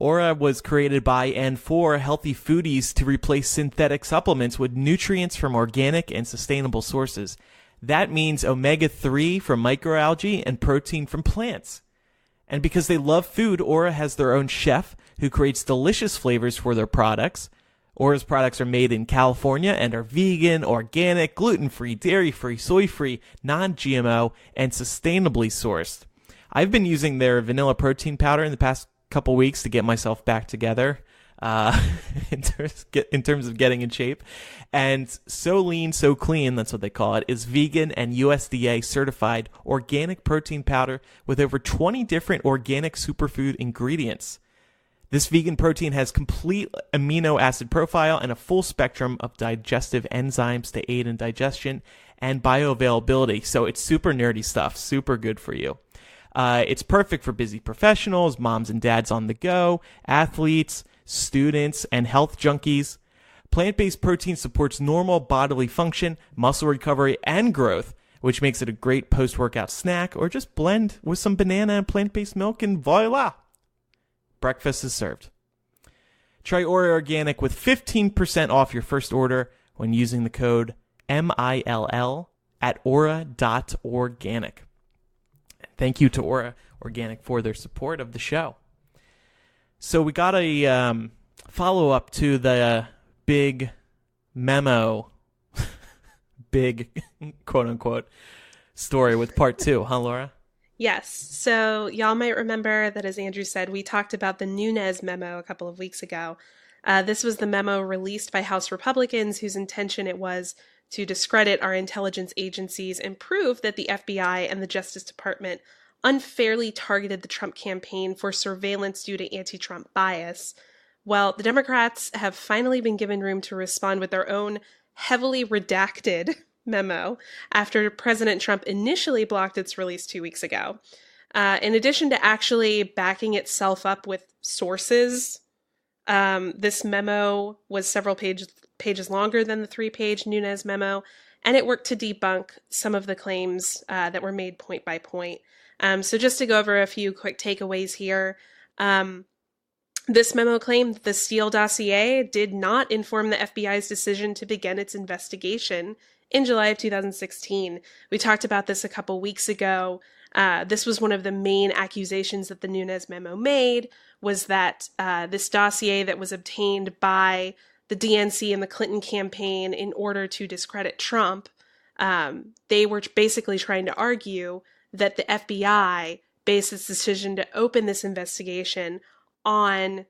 Aura was created by and for healthy foodies to replace synthetic supplements with nutrients from organic and sustainable sources. That means omega-3 from microalgae and protein from plants. And because they love food, Aura has their own chef who creates delicious flavors for their products. Aura's products are made in California and are vegan, organic, gluten-free, dairy-free, soy-free, non-GMO, and sustainably sourced. I've been using their vanilla protein powder in the past couple weeks to get myself back together in terms of getting in shape. And So Lean, So Clean, that's what they call it, is vegan and USDA certified organic protein powder with over 20 different organic superfood ingredients. This vegan protein has complete amino acid profile and a full spectrum of digestive enzymes to aid in digestion and bioavailability. So it's super nerdy stuff, super good for you. It's perfect for busy professionals, moms and dads on the go, athletes, students, and health junkies. Plant-based protein supports normal bodily function, muscle recovery, and growth, which makes it a great post-workout snack, or just blend with some banana and plant-based milk and voila! Breakfast is served. Try Aura Organic with 15% off your first order when using the code MILL at aura.organic. Thank you to Aura Organic for their support of the show. So we got a follow-up to the big memo, big quote-unquote story with part 2, huh, Laura? Yes. So y'all might remember that, as Andrew said, we talked about the Nunes memo a couple of weeks ago. This was the memo released by House Republicans whose intention it was to discredit our intelligence agencies and prove that the FBI and the Justice Department unfairly targeted the Trump campaign for surveillance due to anti-Trump bias. Well, the Democrats have finally been given room to respond with their own heavily redacted memo after President Trump initially blocked its release 2 weeks ago. In addition to actually backing itself up with sources, this memo was several pages longer than the 3-page Nunes memo, and it worked to debunk some of the claims that were made point by point. So just to go over a few quick takeaways here, this memo claimed that the Steele dossier did not inform the FBI's decision to begin its investigation in July of 2016. We talked about this a couple weeks ago. This was one of the main accusations that the Nunes memo made, was that this dossier that was obtained by the DNC and the Clinton campaign in order to discredit Trump, they were basically trying to argue that the FBI based its decision to open this investigation on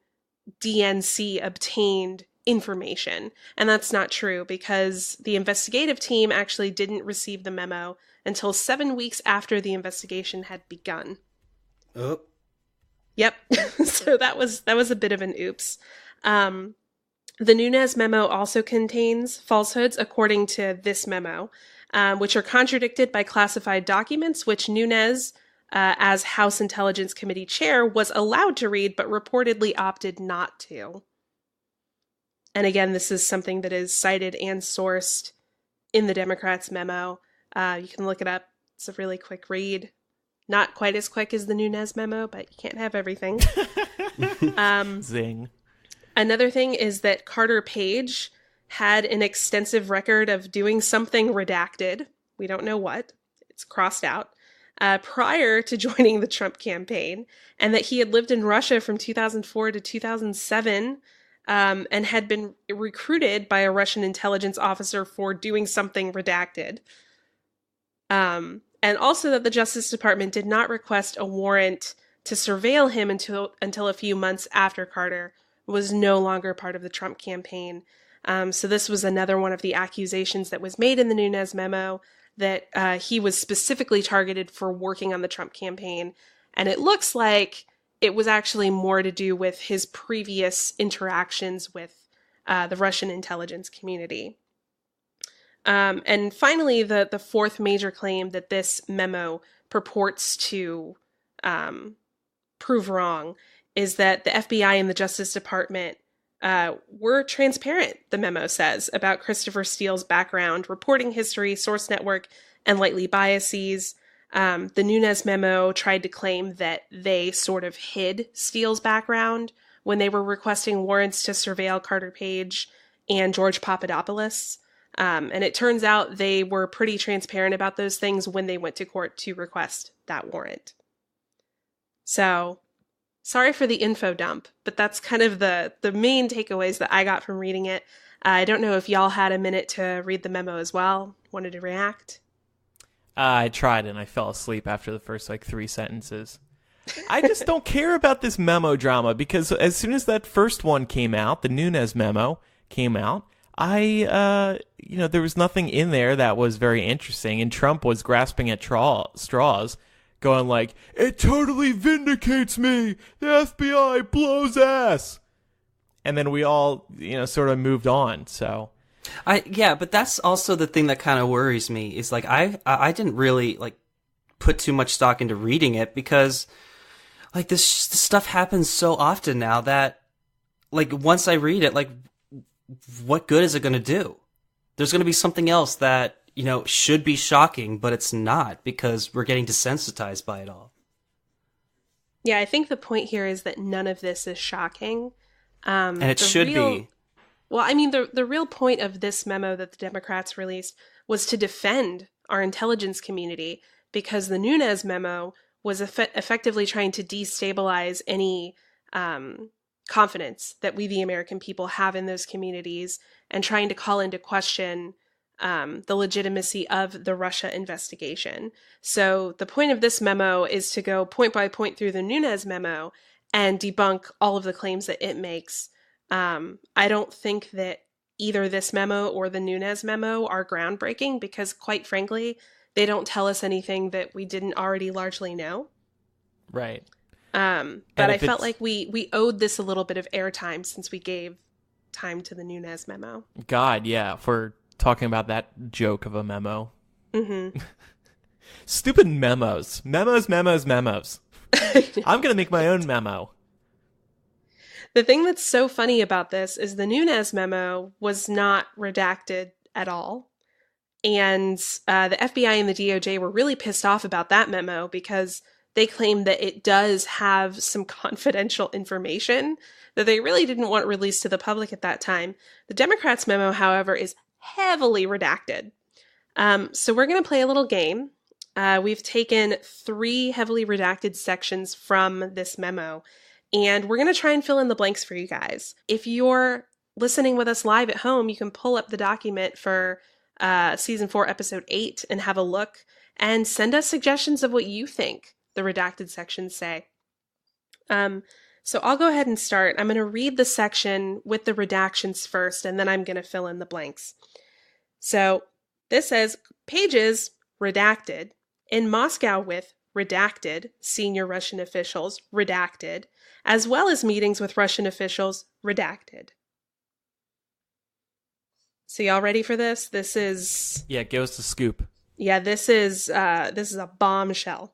DNC obtained information. And that's not true, because the investigative team actually didn't receive the memo until 7 weeks after the investigation had begun. Oh. Yep. So that was a bit of an oops. The Nunes memo also contains falsehoods according to this memo, which are contradicted by classified documents, which Nunes, as House Intelligence Committee chair, was allowed to read, but reportedly opted not to. And again, this is something that is cited and sourced in the Democrats' memo. You can look it up. It's a really quick read. Not quite as quick as the Nunes memo, but you can't have everything. Zing. Another thing is that Carter Page had an extensive record of doing something redacted. We don't know what. It's crossed out. Prior to joining the Trump campaign, and that he had lived in Russia from 2004 to 2007, and had been recruited by a Russian intelligence officer for doing something redacted. And also that the Justice Department did not request a warrant to surveil him until a few months after Carter was no longer part of the Trump campaign. So this was another one of the accusations that was made in the Nunes memo, that he was specifically targeted for working on the Trump campaign. And it looks like it was actually more to do with his previous interactions with the Russian intelligence community. And finally, the fourth major claim that this memo purports to prove wrong is that the FBI and the Justice Department were transparent, the memo says, about Christopher Steele's background, reporting history, source network, and likely biases. The Nunes memo tried to claim that they sort of hid Steele's background when they were requesting warrants to surveil Carter Page and George Papadopoulos. And it turns out they were pretty transparent about those things when they went to court to request that warrant. So, sorry for the info dump, but that's kind of the main takeaways that I got from reading it. I don't know if y'all had a minute to read the memo as well. Wanted to react? I tried and I fell asleep after the first 3 sentences. I just don't care about this memo drama, because as soon as that first one came out, the Nunes memo came out, there was nothing in there that was very interesting, and Trump was grasping at straws, going like, "It totally vindicates me! The FBI blows ass!" And then we all, sort of moved on, so... but that's also the thing that kind of worries me, is I didn't really put too much stock into reading it, because this stuff happens so often now that once I read it, what good is it going to do? There's going to be something else that, should be shocking, but it's not, because we're getting desensitized by it all. Yeah, I think the point here is that none of this is shocking. And it should be. Well, I mean, the real point of this memo that the Democrats released was to defend our intelligence community, because the Nunes memo was effectively trying to destabilize any confidence that we, the American people, have in those communities, and trying to call into question the legitimacy of the Russia investigation. So the point of this memo is to go point by point through the Nunes memo and debunk all of the claims that it makes. I don't think that either this memo or the Nunes memo are groundbreaking, because quite frankly, they don't tell us anything that we didn't already largely know. Right. But I felt like we owed this a little bit of airtime, since we gave time to the Nunes memo. God, yeah, for talking about that joke of a memo. Mm-hmm. Stupid memos. Memos. I'm going to make my own memo. The thing that's so funny about this is the Nunes memo was not redacted at all. And the FBI and the DOJ were really pissed off about that memo, because they claimed that it does have some confidential information that they really didn't want released to the public at that time. The Democrats' memo, however, is heavily redacted. So we're going to play a little game. We've taken 3 heavily redacted sections from this memo, and we're going to try and fill in the blanks for you guys. If you're listening with us live at home, you can pull up the document for Season 4, Episode 8 and have a look, and send us suggestions of what you think the redacted sections say. So I'll go ahead and start. I'm going to read the section with the redactions first, and then I'm going to fill in the blanks. So this says, pages redacted in Moscow with redacted senior Russian officials redacted, as well as meetings with Russian officials redacted. So y'all ready for this? This is... Yeah, give us the scoop. Yeah, this is a bombshell.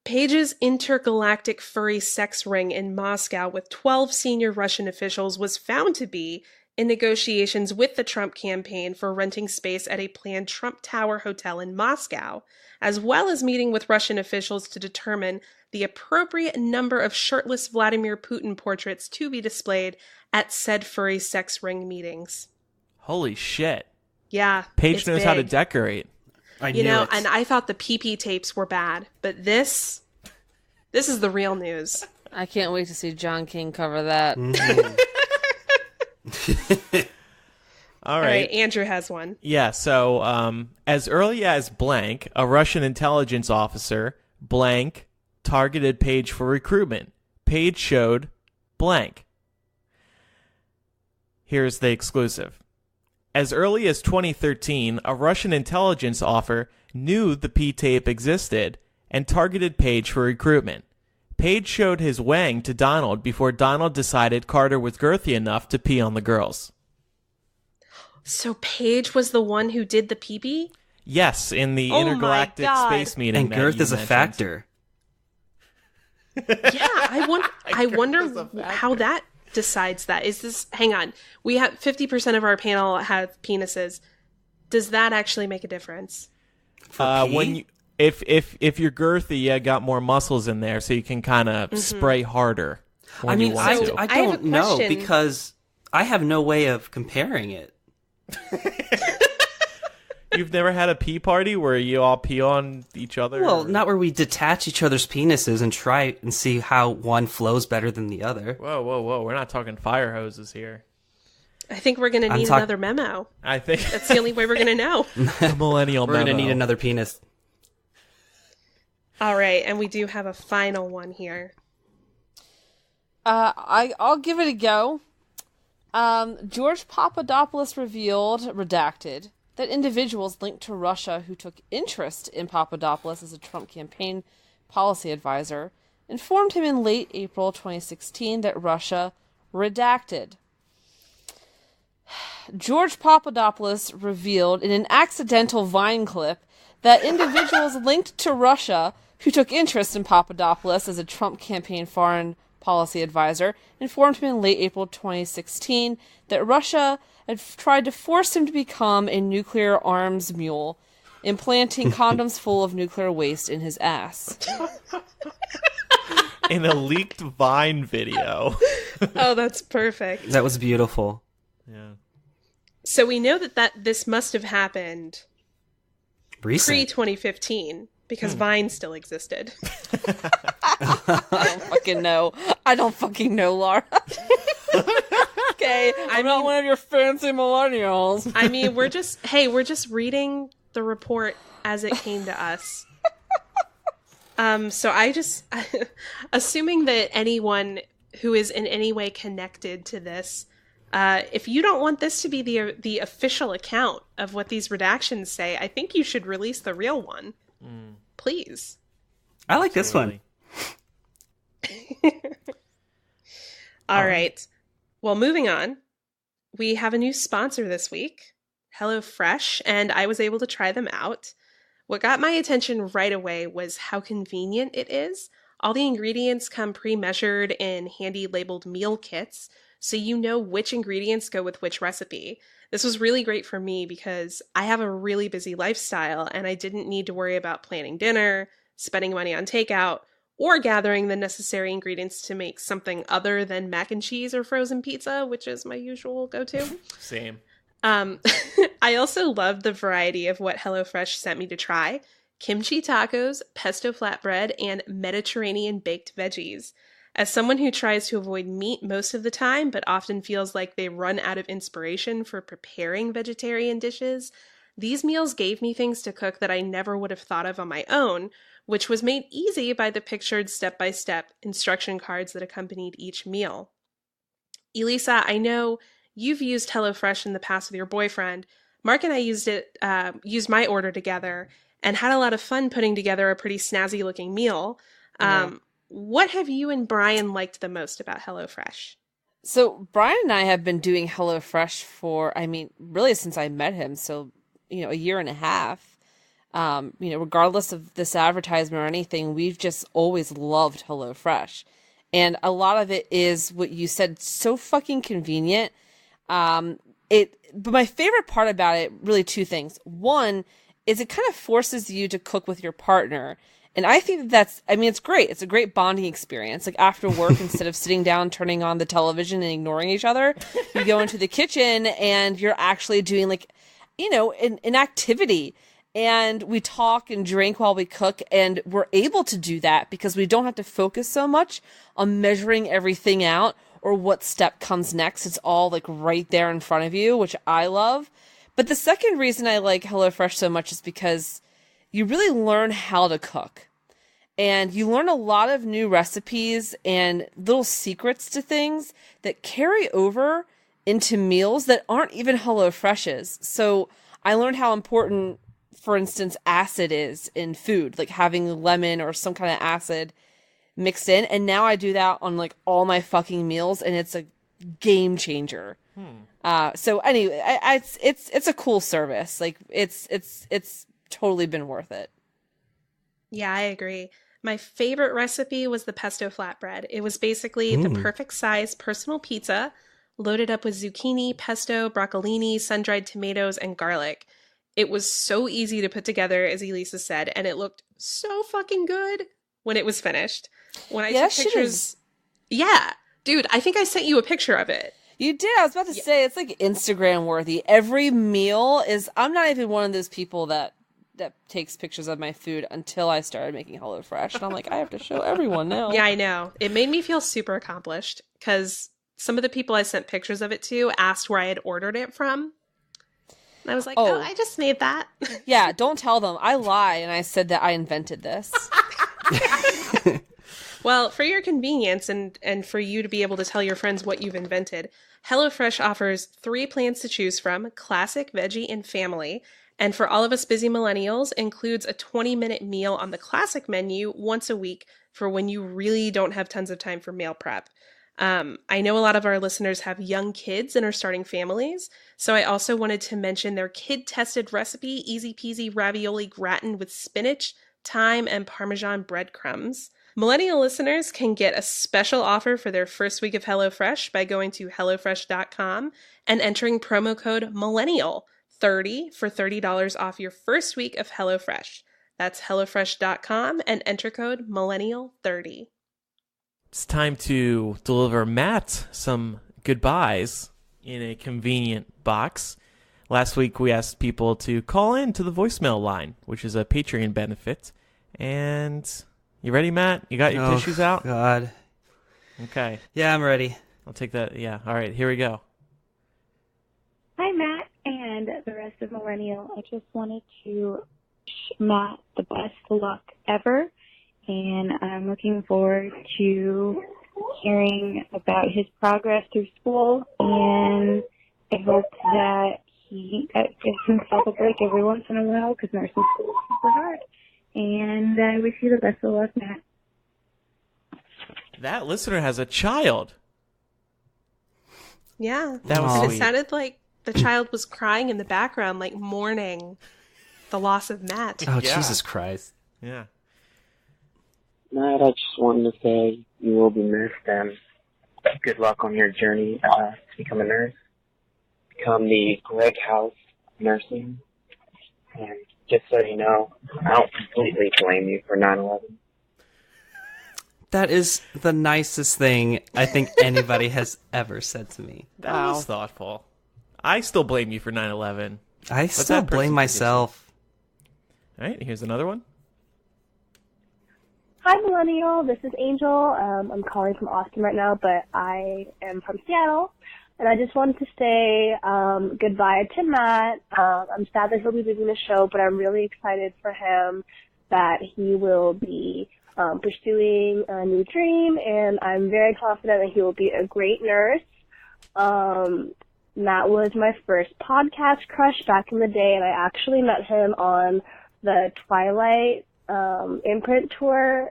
Page's intergalactic furry sex ring in Moscow with 12 senior Russian officials was found to be in negotiations with the Trump campaign for renting space at a planned Trump Tower hotel in Moscow, as well as meeting with Russian officials to determine the appropriate number of shirtless Vladimir Putin portraits to be displayed at said furry sex ring meetings. Holy shit. Yeah. Paige knows how to decorate. You know, and I thought the PP tapes were bad, but this is the real news. I can't wait to see John King cover that. All right, Andrew has one. Yeah, so as early as blank, a Russian intelligence officer, blank, targeted Paige for recruitment. Paige showed blank. Here's the exclusive. As early as 2013, a Russian intelligence officer knew the P-tape existed and targeted Paige for recruitment. Paige showed his wang to Donald before Donald decided Carter was girthy enough to pee on the girls. So Paige was the one who did the pee-pee? Yes, in the intergalactic space meeting. And girth is a factor. Yeah, I wonder how that decides that. Is this, hang on, we have 50% of our panel have penises. Does that actually make a difference? When you, if you're girthy, got more muscles in there, so you can kind of spray harder. I mean, I don't know, question. because I have no way of comparing it. You've never had a pee party where you all pee on each other? Well, not where we detach each other's penises and try and see how one flows better than the other. Whoa. We're not talking fire hoses here. I think we're going to need another memo. I think that's the only way we're going to know. The millennial memo. We're going to need another penis. All right, and we do have a final one here. I'll give it a go. George Papadopoulos revealed, redacted, that individuals linked to Russia who took interest in Papadopoulos as a Trump campaign policy advisor informed him in late April 2016 that Russia redacted. George Papadopoulos revealed in an accidental Vine clip that individuals linked to Russia who took interest in Papadopoulos as a Trump campaign foreign policy advisor informed him in late April 2016 that Russia had tried to force him to become a nuclear arms mule, implanting condoms full of nuclear waste in his ass. In a leaked Vine video. Oh, that's perfect. That was beautiful. Yeah. So we know that this must have happened pre-2015 because Vine still existed. I don't fucking know, Laura. Okay, I'm not one of your fancy millennials. I mean, we're just reading the report as it came to us. So assuming that anyone who is in any way connected to this, if you don't want this to be the official account of what these redactions say, I think you should release the real one. Please. I like this one. All right. Well, moving on. We have a new sponsor this week, HelloFresh, and I was able to try them out. What got my attention right away was how convenient it is. All the ingredients come pre-measured in handy labeled meal kits, so you know which ingredients go with which recipe. This was really great for me because I have a really busy lifestyle and I didn't need to worry about planning dinner, spending money on takeout, or gathering the necessary ingredients to make something other than mac and cheese or frozen pizza, which is my usual go-to. Same. I also loved the variety of what HelloFresh sent me to try. Kimchi tacos, pesto flatbread, and Mediterranean baked veggies. As someone who tries to avoid meat most of the time, but often feels like they run out of inspiration for preparing vegetarian dishes, These meals gave me things to cook that I never would have thought of on my own, which was made easy by the pictured step-by-step instruction cards that accompanied each meal. Elisa, I know you've used HelloFresh in the past with your boyfriend. Mark and I used my order together and had a lot of fun putting together a pretty snazzy looking meal. What have you and Brian liked the most about HelloFresh? So Brian and I have been doing HelloFresh for, really since I met him. So, a year and a half. Regardless of this advertisement or anything, we've just always loved HelloFresh. And a lot of it is what you said, so fucking convenient. But my favorite part about it, really two things. One is it kind of forces you to cook with your partner. And I think it's great. It's a great bonding experience. Like after work, instead of sitting down, turning on the television and ignoring each other, you go into the kitchen and you're actually doing an activity. And we talk and drink while we cook, and we're able to do that because we don't have to focus so much on measuring everything out or what step comes next. It's all like right there in front of you, which I love. But the second reason I like HelloFresh so much is because you really learn how to cook. And you learn a lot of new recipes and little secrets to things that carry over into meals that aren't even HelloFresh's. So I learned how important, for instance, acid is in food, like having lemon or some kind of acid mixed in. And now I do that on like all my fucking meals, and it's a game changer. So anyway, it's a cool service. Like it's totally been worth it. Yeah, I agree. My favorite recipe was the pesto flatbread. It was basically the perfect size personal pizza loaded up with zucchini, pesto, broccolini, sun-dried tomatoes, and garlic. It was so easy to put together, as Elisa said, and it looked so fucking good when it was finished. When I took pictures... Yeah. Dude, I think I sent you a picture of it. You did. I was about to say, it's like Instagram worthy. Every meal is... I'm not even one of those people that takes pictures of my food until I started making HelloFresh. And I'm like, I have to show everyone now. Yeah, I know. It made me feel super accomplished because some of the people I sent pictures of it to asked where I had ordered it from. And I was like, oh, I just made that. Yeah, don't tell them. I lie, and I said that I invented this. Well, for your convenience and for you to be able to tell your friends what you've invented, HelloFresh offers 3 plans to choose from: classic, veggie, and family. And for all of us busy millennials, includes a 20-minute meal on the classic menu once a week for when you really don't have tons of time for meal prep. I know a lot of our listeners have young kids and are starting families, so I also wanted to mention their kid-tested recipe, easy peasy ravioli gratin with spinach, thyme, and Parmesan breadcrumbs. Millennial listeners can get a special offer for their first week of HelloFresh by going to HelloFresh.com and entering promo code MILLENNIAL30 for $30 off your first week of HelloFresh. That's HelloFresh.com and enter code MILLENNIAL30. It's time to deliver Matt some goodbyes in a convenient box. Last week we asked people to call in to the voicemail line, which is a Patreon benefit. And you ready, Matt? You got your tissues out? God. Okay. Yeah, I'm ready. I'll take that. Yeah. All right, here we go. Hi, Matt and the rest of Millennial. I just wanted to wish Matt the best luck ever. And I'm looking forward to hearing about his progress through school, and I hope that he gives himself a break every once in a while because nursing school is super hard. And I wish you the best of luck, Matt. That listener has a child. Yeah. That was and sweet. It sounded like the child was crying in the background, like mourning the loss of Matt. Oh, Yeah. Jesus Christ. Yeah. Matt, I just wanted to say you will be missed, and good luck on your journey to become a nurse. Become the Greg House nursing. And just so you know, I don't completely blame you for 9/11. That is the nicest thing I think anybody has ever said to me. That was thoughtful. I still blame you for 9/11. I still blame myself. All right, here's another one. Hi, Millennial. This is Angel. I'm calling from Austin right now, but I am from Seattle. And I just wanted to say goodbye to Matt. I'm sad that he'll be leaving the show, but I'm really excited for him that he will be pursuing a new dream, and I'm very confident that he will be a great nurse. Matt was my first podcast crush back in the day, and I actually met him on the Twilight imprint tour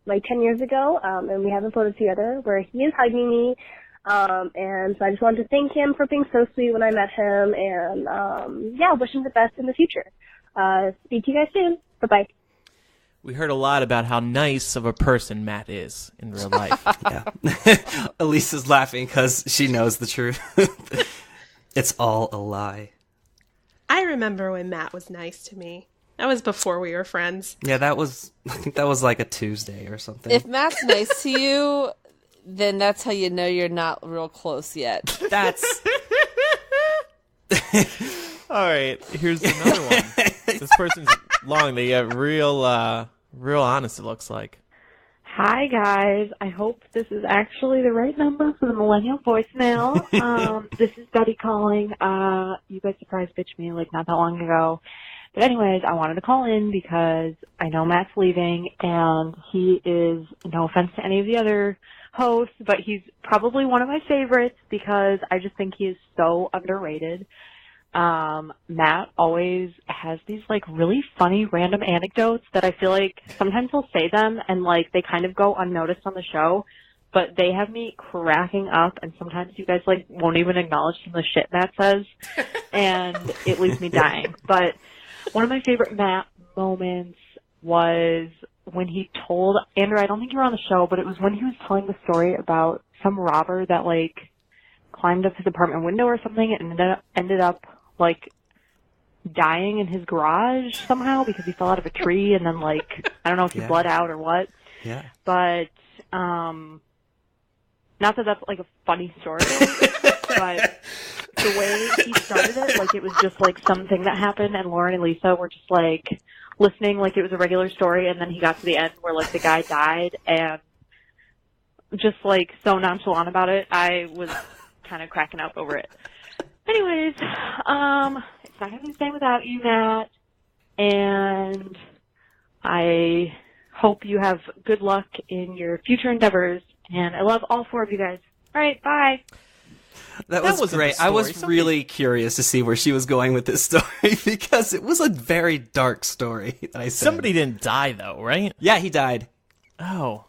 like 10 years ago, and we have a photo together where he is hugging me. And so I just wanted to thank him for being so sweet when I met him, and yeah, wish him the best in the future. Speak to you guys soon. Bye-bye. We heard a lot about how nice of a person Matt is in real life. Yeah. Elise is laughing because she knows the truth. It's all a lie. I remember when Matt was nice to me. That was before we were friends. Yeah, I think that was like a Tuesday or something. If Matt's nice to you, then that's how you know you're not real close yet. That's... All right, here's another one. This person's long. They get real honest, it looks like. Hi, guys. I hope this is actually the right number for the millennial voicemail. This is Betty calling. You guys surprise bitched me like not that long ago. But anyways, I wanted to call in because I know Matt's leaving, and he is, no offense to any of the other hosts, but he's probably one of my favorites because I just think he is so underrated. Matt always has these like really funny random anecdotes that I feel like sometimes he'll say them and like they kind of go unnoticed on the show, but they have me cracking up, and sometimes you guys like won't even acknowledge some of the shit Matt says, and it leaves me dying. But one of my favorite Matt moments was when he told Andrew, I don't think you were on the show, but it was when he was telling the story about some robber that like climbed up his apartment window or something and ended up like dying in his garage somehow because he fell out of a tree, and then like I don't know if he bled out or what. Yeah. But not that that's like a funny story, but the way he started it, like it was just like something that happened, and Lauren and Lisa were just like listening like it was a regular story, and then he got to the end where like the guy died and just like so nonchalant about it. I was kind of cracking up over it. Anyways, it's not going to be the same without you, Matt, and I hope you have good luck in your future endeavors, and I love all four of you guys. All right, bye. That was great. I was really curious to see where she was going with this story because it was a very dark story that I said. Somebody didn't die, though, right? Yeah, he died. Oh,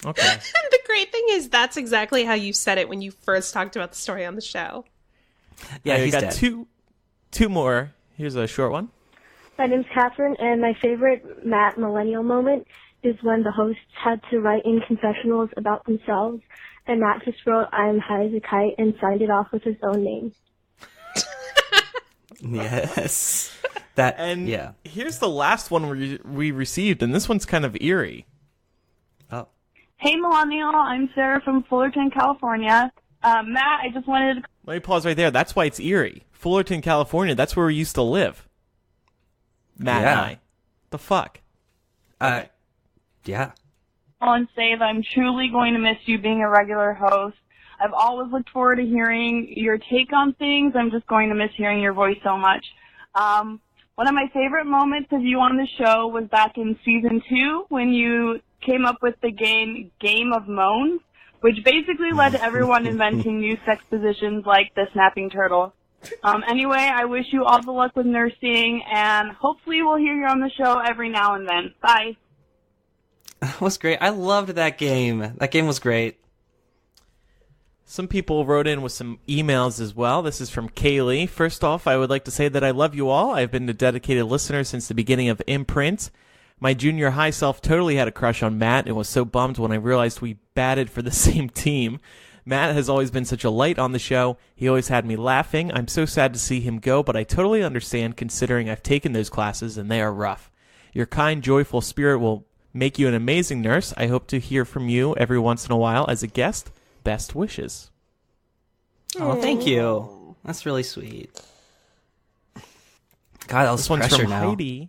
okay. The great thing is that's exactly how you said it when you first talked about the story on the show. Yeah, he's got dead. Two more. Here's a short one. My name's Catherine, and my favorite Matt millennial moment is when the hosts had to write in confessionals about themselves, and Matt just wrote, "I'm high as a kite," and signed it off with his own name. Yes. Here's the last one we received, and this one's kind of eerie. Oh. Hey, Millennial. I'm Sarah from Fullerton, California. Matt, I just wanted to... Let me pause right there. That's why it's eerie. Fullerton, California, that's where we used to live. Matt and I. The fuck? Yeah. And say that I'm truly going to miss you being a regular host. I've always looked forward to hearing your take on things. I'm just going to miss hearing your voice so much. One of my favorite moments of you on the show was back in season 2 when you came up with the Game of Moans, which basically led to everyone inventing new sex positions like the snapping turtle. Anyway, I wish you all the luck with nursing, and hopefully we'll hear you on the show every now and then. Bye. That was great. I loved that game. That game was great. Some people wrote in with some emails as well. This is from Kaylee. First off, I would like to say that I love you all. I've been a dedicated listener since the beginning of Imprint. My junior high self totally had a crush on Matt and was so bummed when I realized we batted for the same team. Matt has always been such a light on the show. He always had me laughing. I'm so sad to see him go, but I totally understand considering I've taken those classes and they are rough. Your kind, joyful spirit will make you an amazing nurse. I hope to hear from you every once in a while as a guest. Best wishes. Oh, thank you. That's really sweet. God, that was this one's pressure from now. Heidi.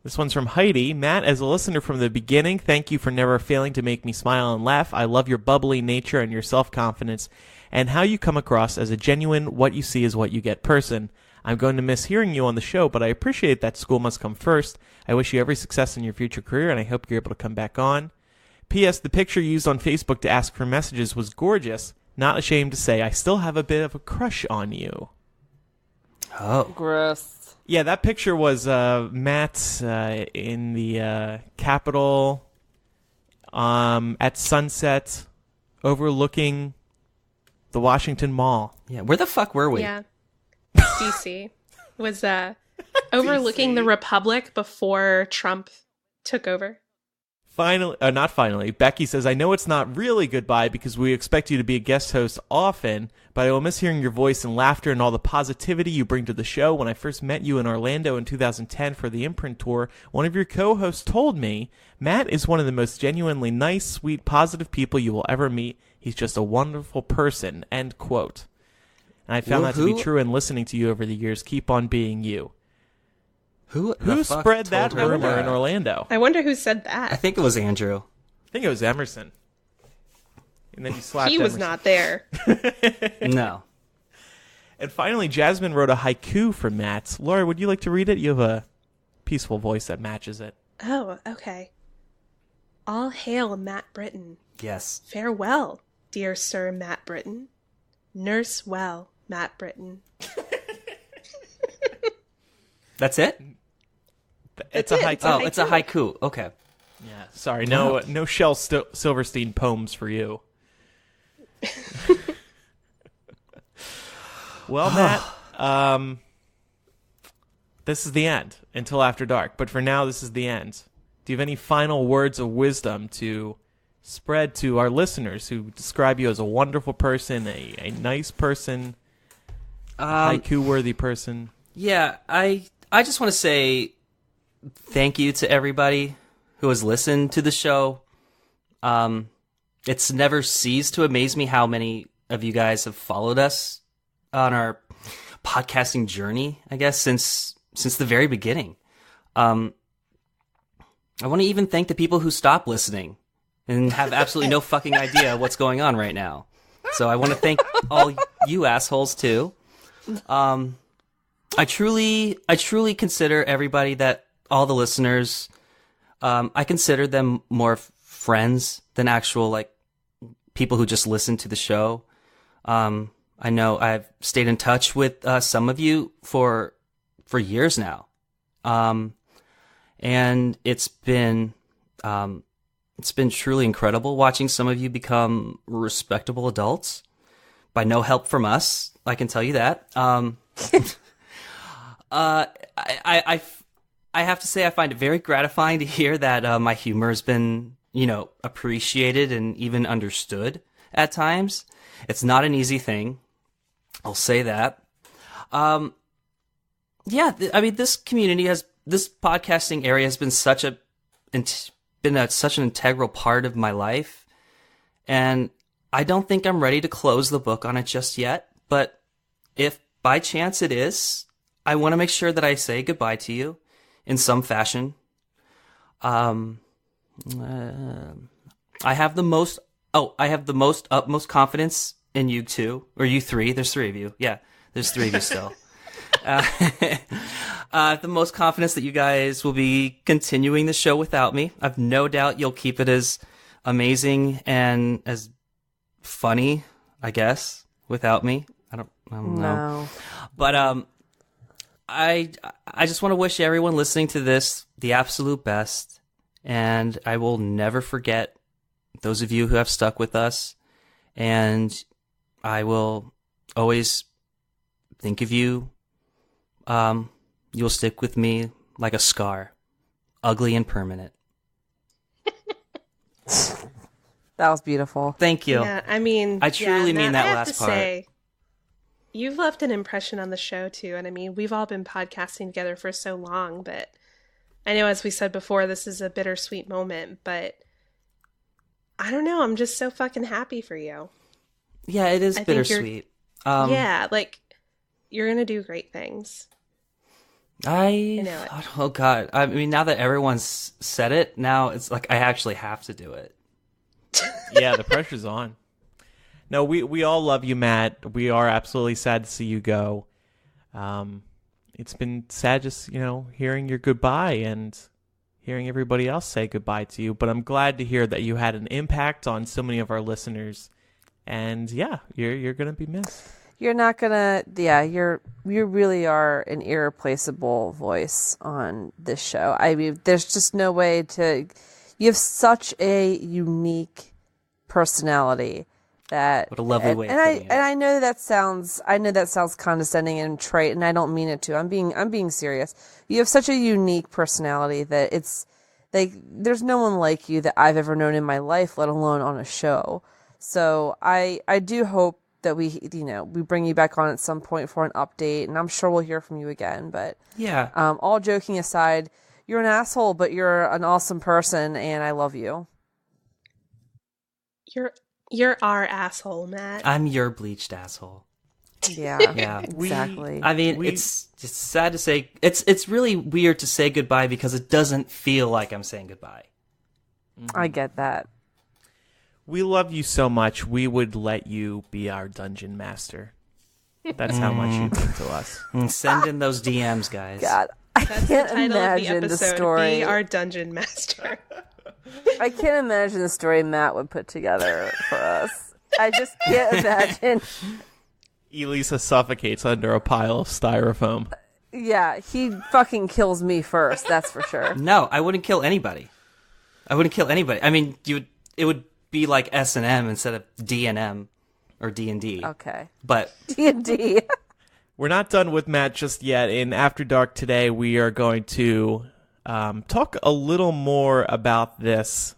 This one's from Heidi. Matt, as a listener from the beginning, thank you for never failing to make me smile and laugh. I love your bubbly nature and your self-confidence and how you come across as a genuine what you see is what you get person. I'm going to miss hearing you on the show, but I appreciate that school must come first. I wish you every success in your future career, and I hope you're able to come back on. P.S. The picture used on Facebook to ask for messages was gorgeous. Not ashamed to say I still have a bit of a crush on you. Oh. Gross. Yeah, that picture was Matt in the Capitol at sunset overlooking the Washington Mall. Yeah, where the fuck were we? Yeah. DC was overlooking the Republic before Trump took over. Finally, not finally, Becky says, I know it's not really goodbye because we expect you to be a guest host often, but I will miss hearing your voice and laughter and all the positivity you bring to the show. When I first met you in Orlando in 2010 for the imprint tour, one of your co-hosts told me, Matt is one of the most genuinely nice, sweet, positive people you will ever meet. He's just a wonderful person, end quote. And I found that to be true in listening to you over the years. Keep on being you. Who spread that rumor in Orlando? I wonder who said that. I think it was Andrew. I think it was Emerson. And then you slapped He was Emerson. not there. No. And finally, Jasmine wrote a haiku for Matt. Laura, would you like to read it? You have a peaceful voice that matches it. Oh, okay. All hail Matt Britton. Yes. Farewell, dear Sir Matt Britton. Nurse well, Matt Britton. That's it? It's a haiku. Oh, it's a haiku. Okay. Yeah, sorry. No Shel Silverstein poems for you. Well, Matt, this is the end until after dark. But for now, this is the end. Do you have any final words of wisdom to spread to our listeners who describe you as a wonderful person, a nice person, a haiku-worthy person? Yeah, I just want to say thank you to everybody who has listened to the show. It's never ceased to amaze me how many of you guys have followed us on our podcasting journey, I guess, since the very beginning. I want to even thank the people who stopped listening and have absolutely no fucking idea what's going on right now. So I want to thank all you assholes too. I truly consider everybody all the listeners, I consider them more friends than actual, like, people who just listen to the show. I know I've stayed in touch with some of you for years now. And it's been truly incredible watching some of you become respectable adults by no help from us. I can tell you that. I have to say I find it very gratifying to hear that my humor has been, appreciated and even understood at times. It's not an easy thing. I'll say that. This community this podcasting area has been such an integral part of my life, and I don't think I'm ready to close the book on it just yet. But if by chance it is, I want to make sure that I say goodbye to you in some fashion. I have the utmost confidence in you two, or you three. There's three of you. Yeah, there's three of you still. The most confidence that you guys will be continuing the show without me. I've no doubt you'll keep it as amazing and as funny, I guess, without me. I don't know. But I just want to wish everyone listening to this the absolute best, and I will never forget those of you who have stuck with us, and I will always think of you. You'll stick with me like a scar, ugly and permanent. That was beautiful. Thank you. Yeah, I mean, I truly mean that last part. Say, you've left an impression on the show too, and I mean, we've all been podcasting together for so long, but I know, as we said before, this is a bittersweet moment, but I don't know, I'm just so fucking happy for you. Yeah, it is bittersweet. Yeah, like, you're gonna do great things. I know it. Oh God! I mean, now that everyone's said it, now it's like I actually have to do it. Yeah, the pressure's on. No, we all love you, Matt. We are absolutely sad to see you go. It's been sad just, hearing your goodbye and hearing everybody else say goodbye to you. But I'm glad to hear that you had an impact on so many of our listeners. And yeah, you're going to be missed. You're not gonna, you really are an irreplaceable voice on this show. I mean, there's just no way you have such a unique personality that. What a lovely way of putting it. And I know that sounds condescending and trite, and I don't mean it to. I'm being serious. You have such a unique personality that it's like, there's no one like you that I've ever known in my life, let alone on a show. So I do hope that we bring you back on at some point for an update, and I'm sure we'll hear from you again. But yeah, all joking aside, you're an asshole, but you're an awesome person, and I love you. You're our asshole, Matt. I'm your bleached asshole. Yeah, yeah, exactly. I mean, it's just sad to say. It's really weird to say goodbye because it doesn't feel like I'm saying goodbye. I get that. We love you so much, we would let you be our dungeon master. That's how much you mean to us. Send in those DMs, guys. God, I can't imagine the story. Be our dungeon master. I can't imagine the story Matt would put together for us. I just can't imagine. Elisa suffocates under a pile of styrofoam. Yeah, he fucking kills me first, that's for sure. No, I wouldn't kill anybody. I mean, it would be like S&M instead of D&M or D&D. Okay. But D&D. We're not done with Matt just yet. In After Dark today, we are going to talk a little more about this,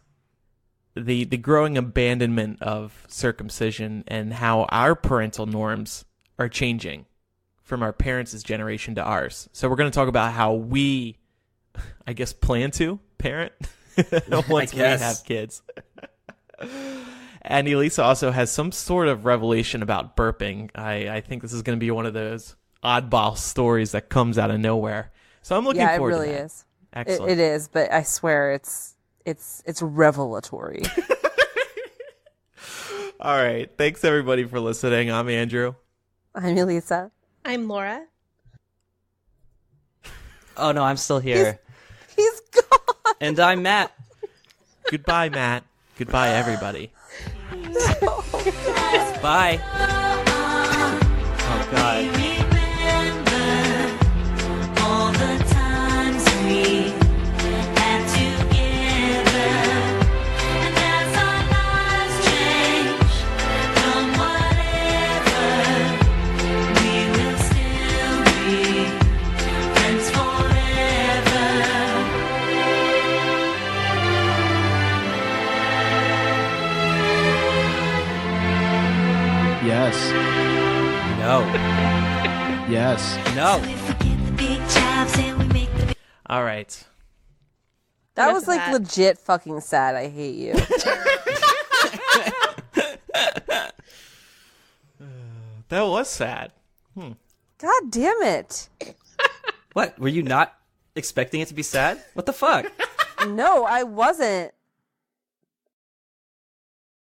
the growing abandonment of circumcision and how our parental norms are changing from our parents' generation to ours. So we're going to talk about how we, I guess, plan to parent once we have kids. And Elisa also has some sort of revelation about burping. I think this is going to be one of those oddball stories that comes out of nowhere. So I'm looking forward to that. Yeah, it really is. Excellent. It is, but I swear it's revelatory. All right. Thanks, everybody, for listening. I'm Andrew. I'm Elisa. I'm Laura. Oh, no, I'm still here. He's gone. And I'm Matt. Goodbye, Matt. Goodbye, everybody. Bye. Oh, God. Yes. No. Yes. No. All right. That was like legit fucking sad. I hate you. That was sad. God damn it. What? Were you not expecting it to be sad? What the fuck? No, I wasn't.